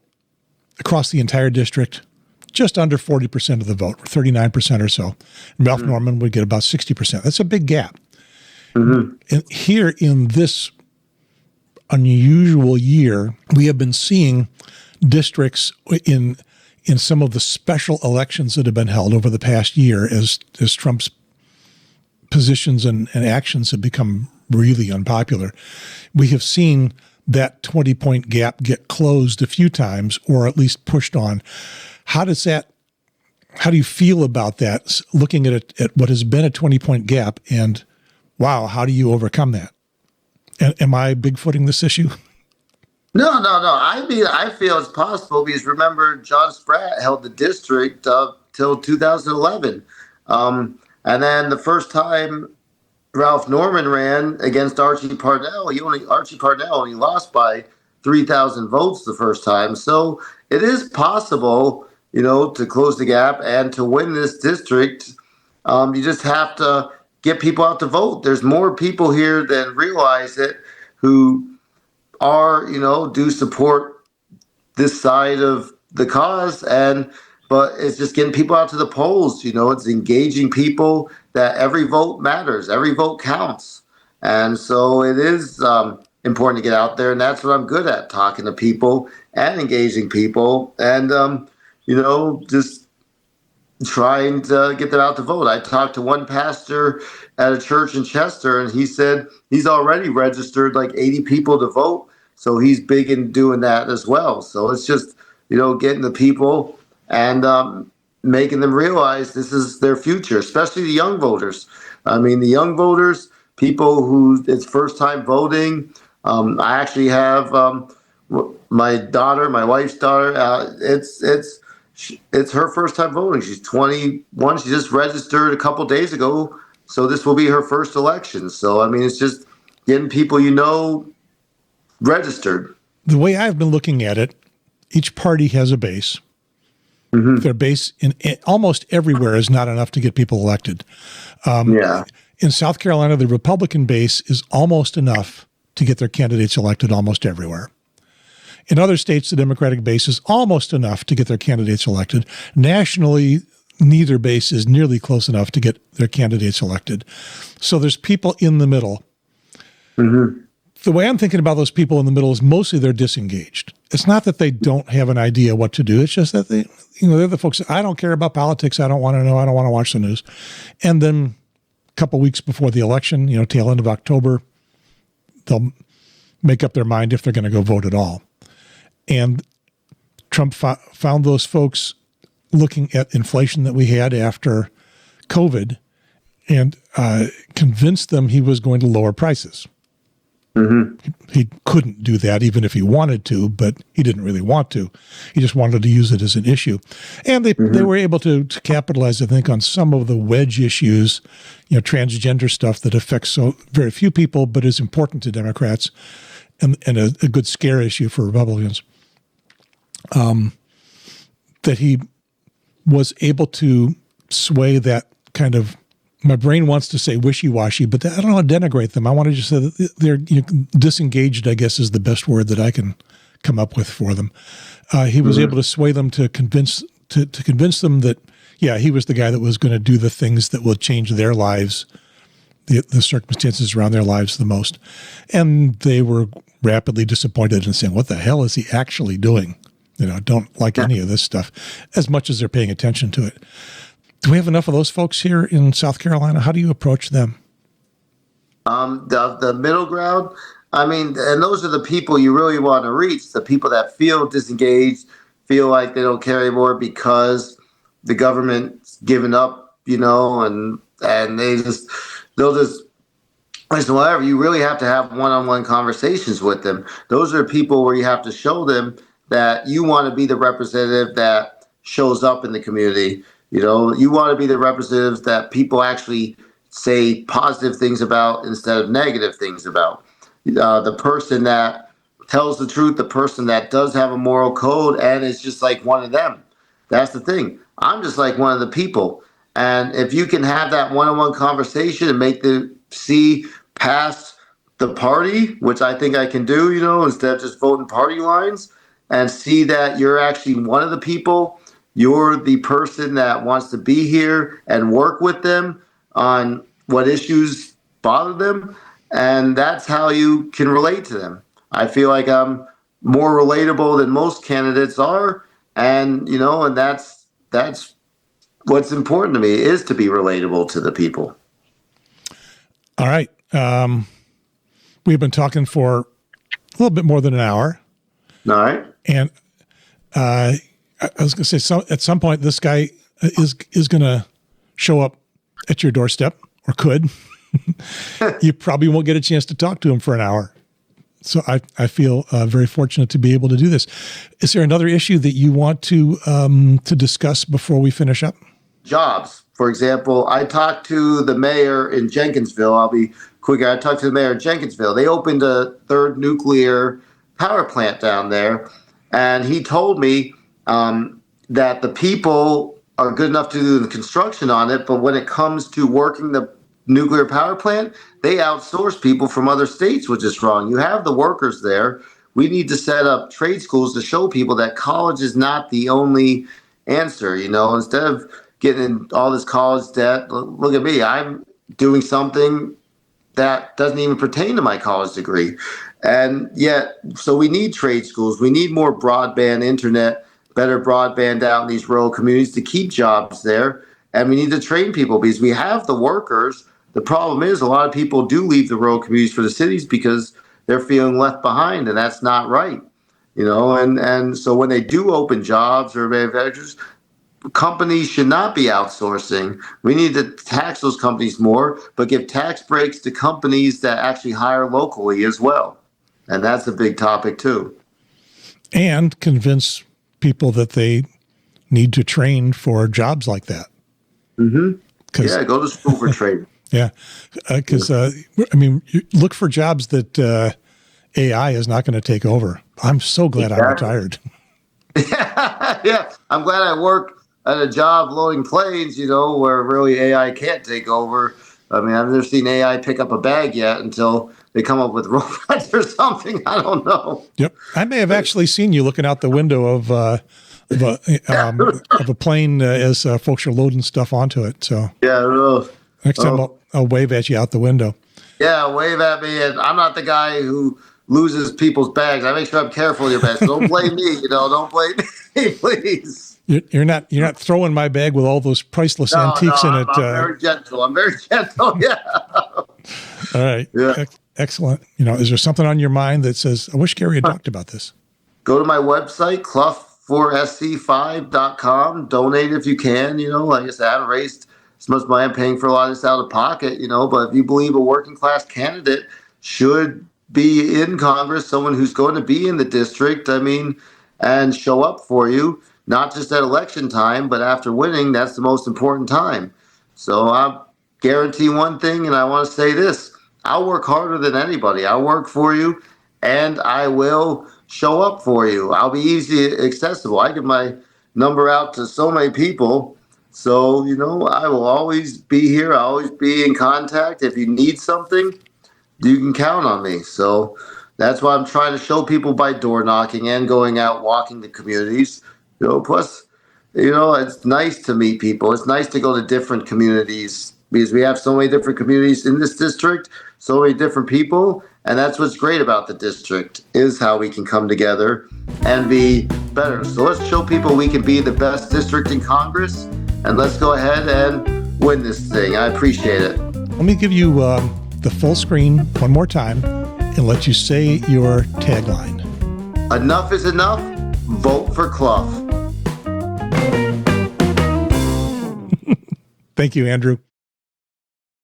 S1: across the entire district just under 40% of the vote, 39% or so. And Ralph Norman would get about 60%. That's a big gap. And here in this unusual year, we have been seeing districts in some of the special elections that have been held over the past year as Trump's positions and actions have become really unpopular. We have seen that 20-point gap get closed a few times, or at least pushed on. How do you feel about that, looking at what has been a 20-point gap, and wow, how do you overcome that? Am I bigfooting this issue?
S2: No. I feel it's possible because remember, John Spratt held the district till 2011. And then the first time Ralph Norman ran against Archie Parnell, Archie Parnell only lost by 3,000 votes the first time. So it is possible, to close the gap and to win this district. You just have to get people out to vote. There's more people here than realize it who are, do support this side of the cause. But it's just getting people out to the polls. It's engaging people that every vote matters. Every vote counts. And so it is important to get out there. And that's what I'm good at, talking to people and engaging people and, just trying to get them out to vote. I talked to one pastor at a church in Chester, and he said he's already registered like 80 people to vote. So he's big in doing that as well. So it's just, getting the people and making them realize this is their future, especially the young voters. I mean, the young voters, people who it's first time voting. I actually have my wife's daughter. It's her first time voting. She's 21. She just registered a couple days ago. So this will be her first election. So, I mean, it's just getting people, registered.
S1: The way I've been looking at it, each party has a base. Their base in almost everywhere is not enough to get people elected. In South Carolina, the Republican base is almost enough to get their candidates elected almost everywhere. In other states, the Democratic base is almost enough to get their candidates elected. Nationally, neither base is nearly close enough to get their candidates elected. So there's people in the middle. the way I'm thinking about those people in the middle is mostly they're disengaged. It's not that they don't have an idea what to do. It's just that they're the folks that, I don't care about politics. I don't want to know. I don't want to watch the news. And then a couple weeks before the election, tail end of October, they'll make up their mind if they're going to go vote at all. And Trump found those folks looking at inflation that we had after COVID and convinced them he was going to lower prices. Mm-hmm. He couldn't do that even if he wanted to, but he didn't really want to. He just wanted to use it as an issue. And they were able to capitalize, I think, on some of the wedge issues, transgender stuff that affects so very few people, but is important to Democrats and a good scare issue for Republicans. That he was able to sway that kind of, my brain wants to say wishy-washy, but I don't want to denigrate them. I want to just say that they're disengaged, I guess, is the best word that I can come up with for them. He was able to sway them to convince them that, he was the guy that was going to do the things that will change their lives, the circumstances around their lives the most. And they were rapidly disappointed and saying, what the hell is he actually doing? Don't like any of this stuff as much as they're paying attention to it. Do we have enough of those folks here in South Carolina? How do you approach them?
S2: The middle ground, and those are the people you really want to reach, the people that feel disengaged, feel like they don't care anymore because the government's given up, and they'll just listen, whatever. You really have to have one-on-one conversations with them. Those are people where you have to show them that you want to be the representative that shows up in the community. You want to be the representatives that people actually say positive things about instead of negative things about. The person that tells the truth, the person that does have a moral code and is just like one of them. That's the thing. I'm just like one of the people. And if you can have that one-on-one conversation and make them see past the party, which I think I can do, instead of just voting party lines, and see that you're actually one of the people. You're the person that wants to be here and work with them on what issues bother them. And that's how you can relate to them. I feel like I'm more relatable than most candidates are. And, and that's what's important to me, is to be relatable to the people.
S1: All right. We've been talking for a little bit more than an hour.
S2: All right.
S1: And I was going to say, at some point, this guy is going to show up at your doorstep, or could. You probably won't get a chance to talk to him for an hour. So I feel very fortunate to be able to do this. Is there another issue that you want to discuss before we finish up?
S2: Jobs. For example, I talked to the mayor in Jenkinsville. I'll be quicker. I talked to the mayor in Jenkinsville. They opened a third nuclear power plant down there. And he told me that the people are good enough to do the construction on it, but when it comes to working the nuclear power plant, they outsource people from other states, which is wrong. You have the workers there. We need to set up trade schools to show people that college is not the only answer. Instead of getting in all this college debt, look at me. I'm doing something that doesn't even pertain to my college degree. And yet, so we need trade schools. We need more broadband internet, better broadband out in these rural communities to keep jobs there. And we need to train people because we have the workers. The problem is a lot of people do leave the rural communities for the cities because they're feeling left behind, and that's not right. And so when they do open jobs or manufacturers, companies should not be outsourcing. We need to tax those companies more, but give tax breaks to companies that actually hire locally as well. And that's a big topic too.
S1: And convince people that they need to train for jobs like that.
S2: Mm-hmm. Yeah, go to school for training.
S1: Yeah, because you look for jobs that AI is not going to take over. I'm so glad I'm retired.
S2: Yeah, I'm glad I work at a job loading planes, where really AI can't take over. I've never seen AI pick up a bag yet until they come up with robots or something. I don't know.
S1: Yep, I may have actually seen you looking out the window of a plane as folks are loading stuff onto it. So
S2: yeah, I don't know.
S1: Next time I'll wave at you out the window.
S2: Yeah, wave at me. And I'm not the guy who loses people's bags. I make sure I'm careful with your bags. So don't blame me. Don't blame me, please.
S1: You're not throwing my bag with all those priceless antiques in it.
S2: I'm very gentle. I'm very gentle. Yeah.
S1: All right.
S2: Yeah.
S1: Excellent. Is there something on your mind that says, I wish Gary had talked about this?
S2: Go to my website, clough4sc5.com. Donate if you can. Like I said, I haven't raised as much money. I'm paying for a lot of this out of pocket, but if you believe a working class candidate should be in Congress, someone who's going to be in the district, and show up for you, not just at election time, but after winning, that's the most important time. So I guarantee one thing, and I want to say this. I'll work harder than anybody. I'll work for you, and I will show up for you. I'll be easy accessible. I give my number out to so many people. So, I will always be here. I'll always be in contact. If you need something, you can count on me. So that's why I'm trying to show people by door knocking and going out walking the communities. Plus, it's nice to meet people. It's nice to go to different communities because we have so many different communities in this district, so many different people. And that's what's great about the district is how we can come together and be better. So let's show people we can be the best district in Congress, and let's go ahead and win this thing. I appreciate it.
S1: Let me give you the full screen one more time and let you say your tagline.
S2: Enough is enough. Vote for Clough.
S1: Thank you, Andrew.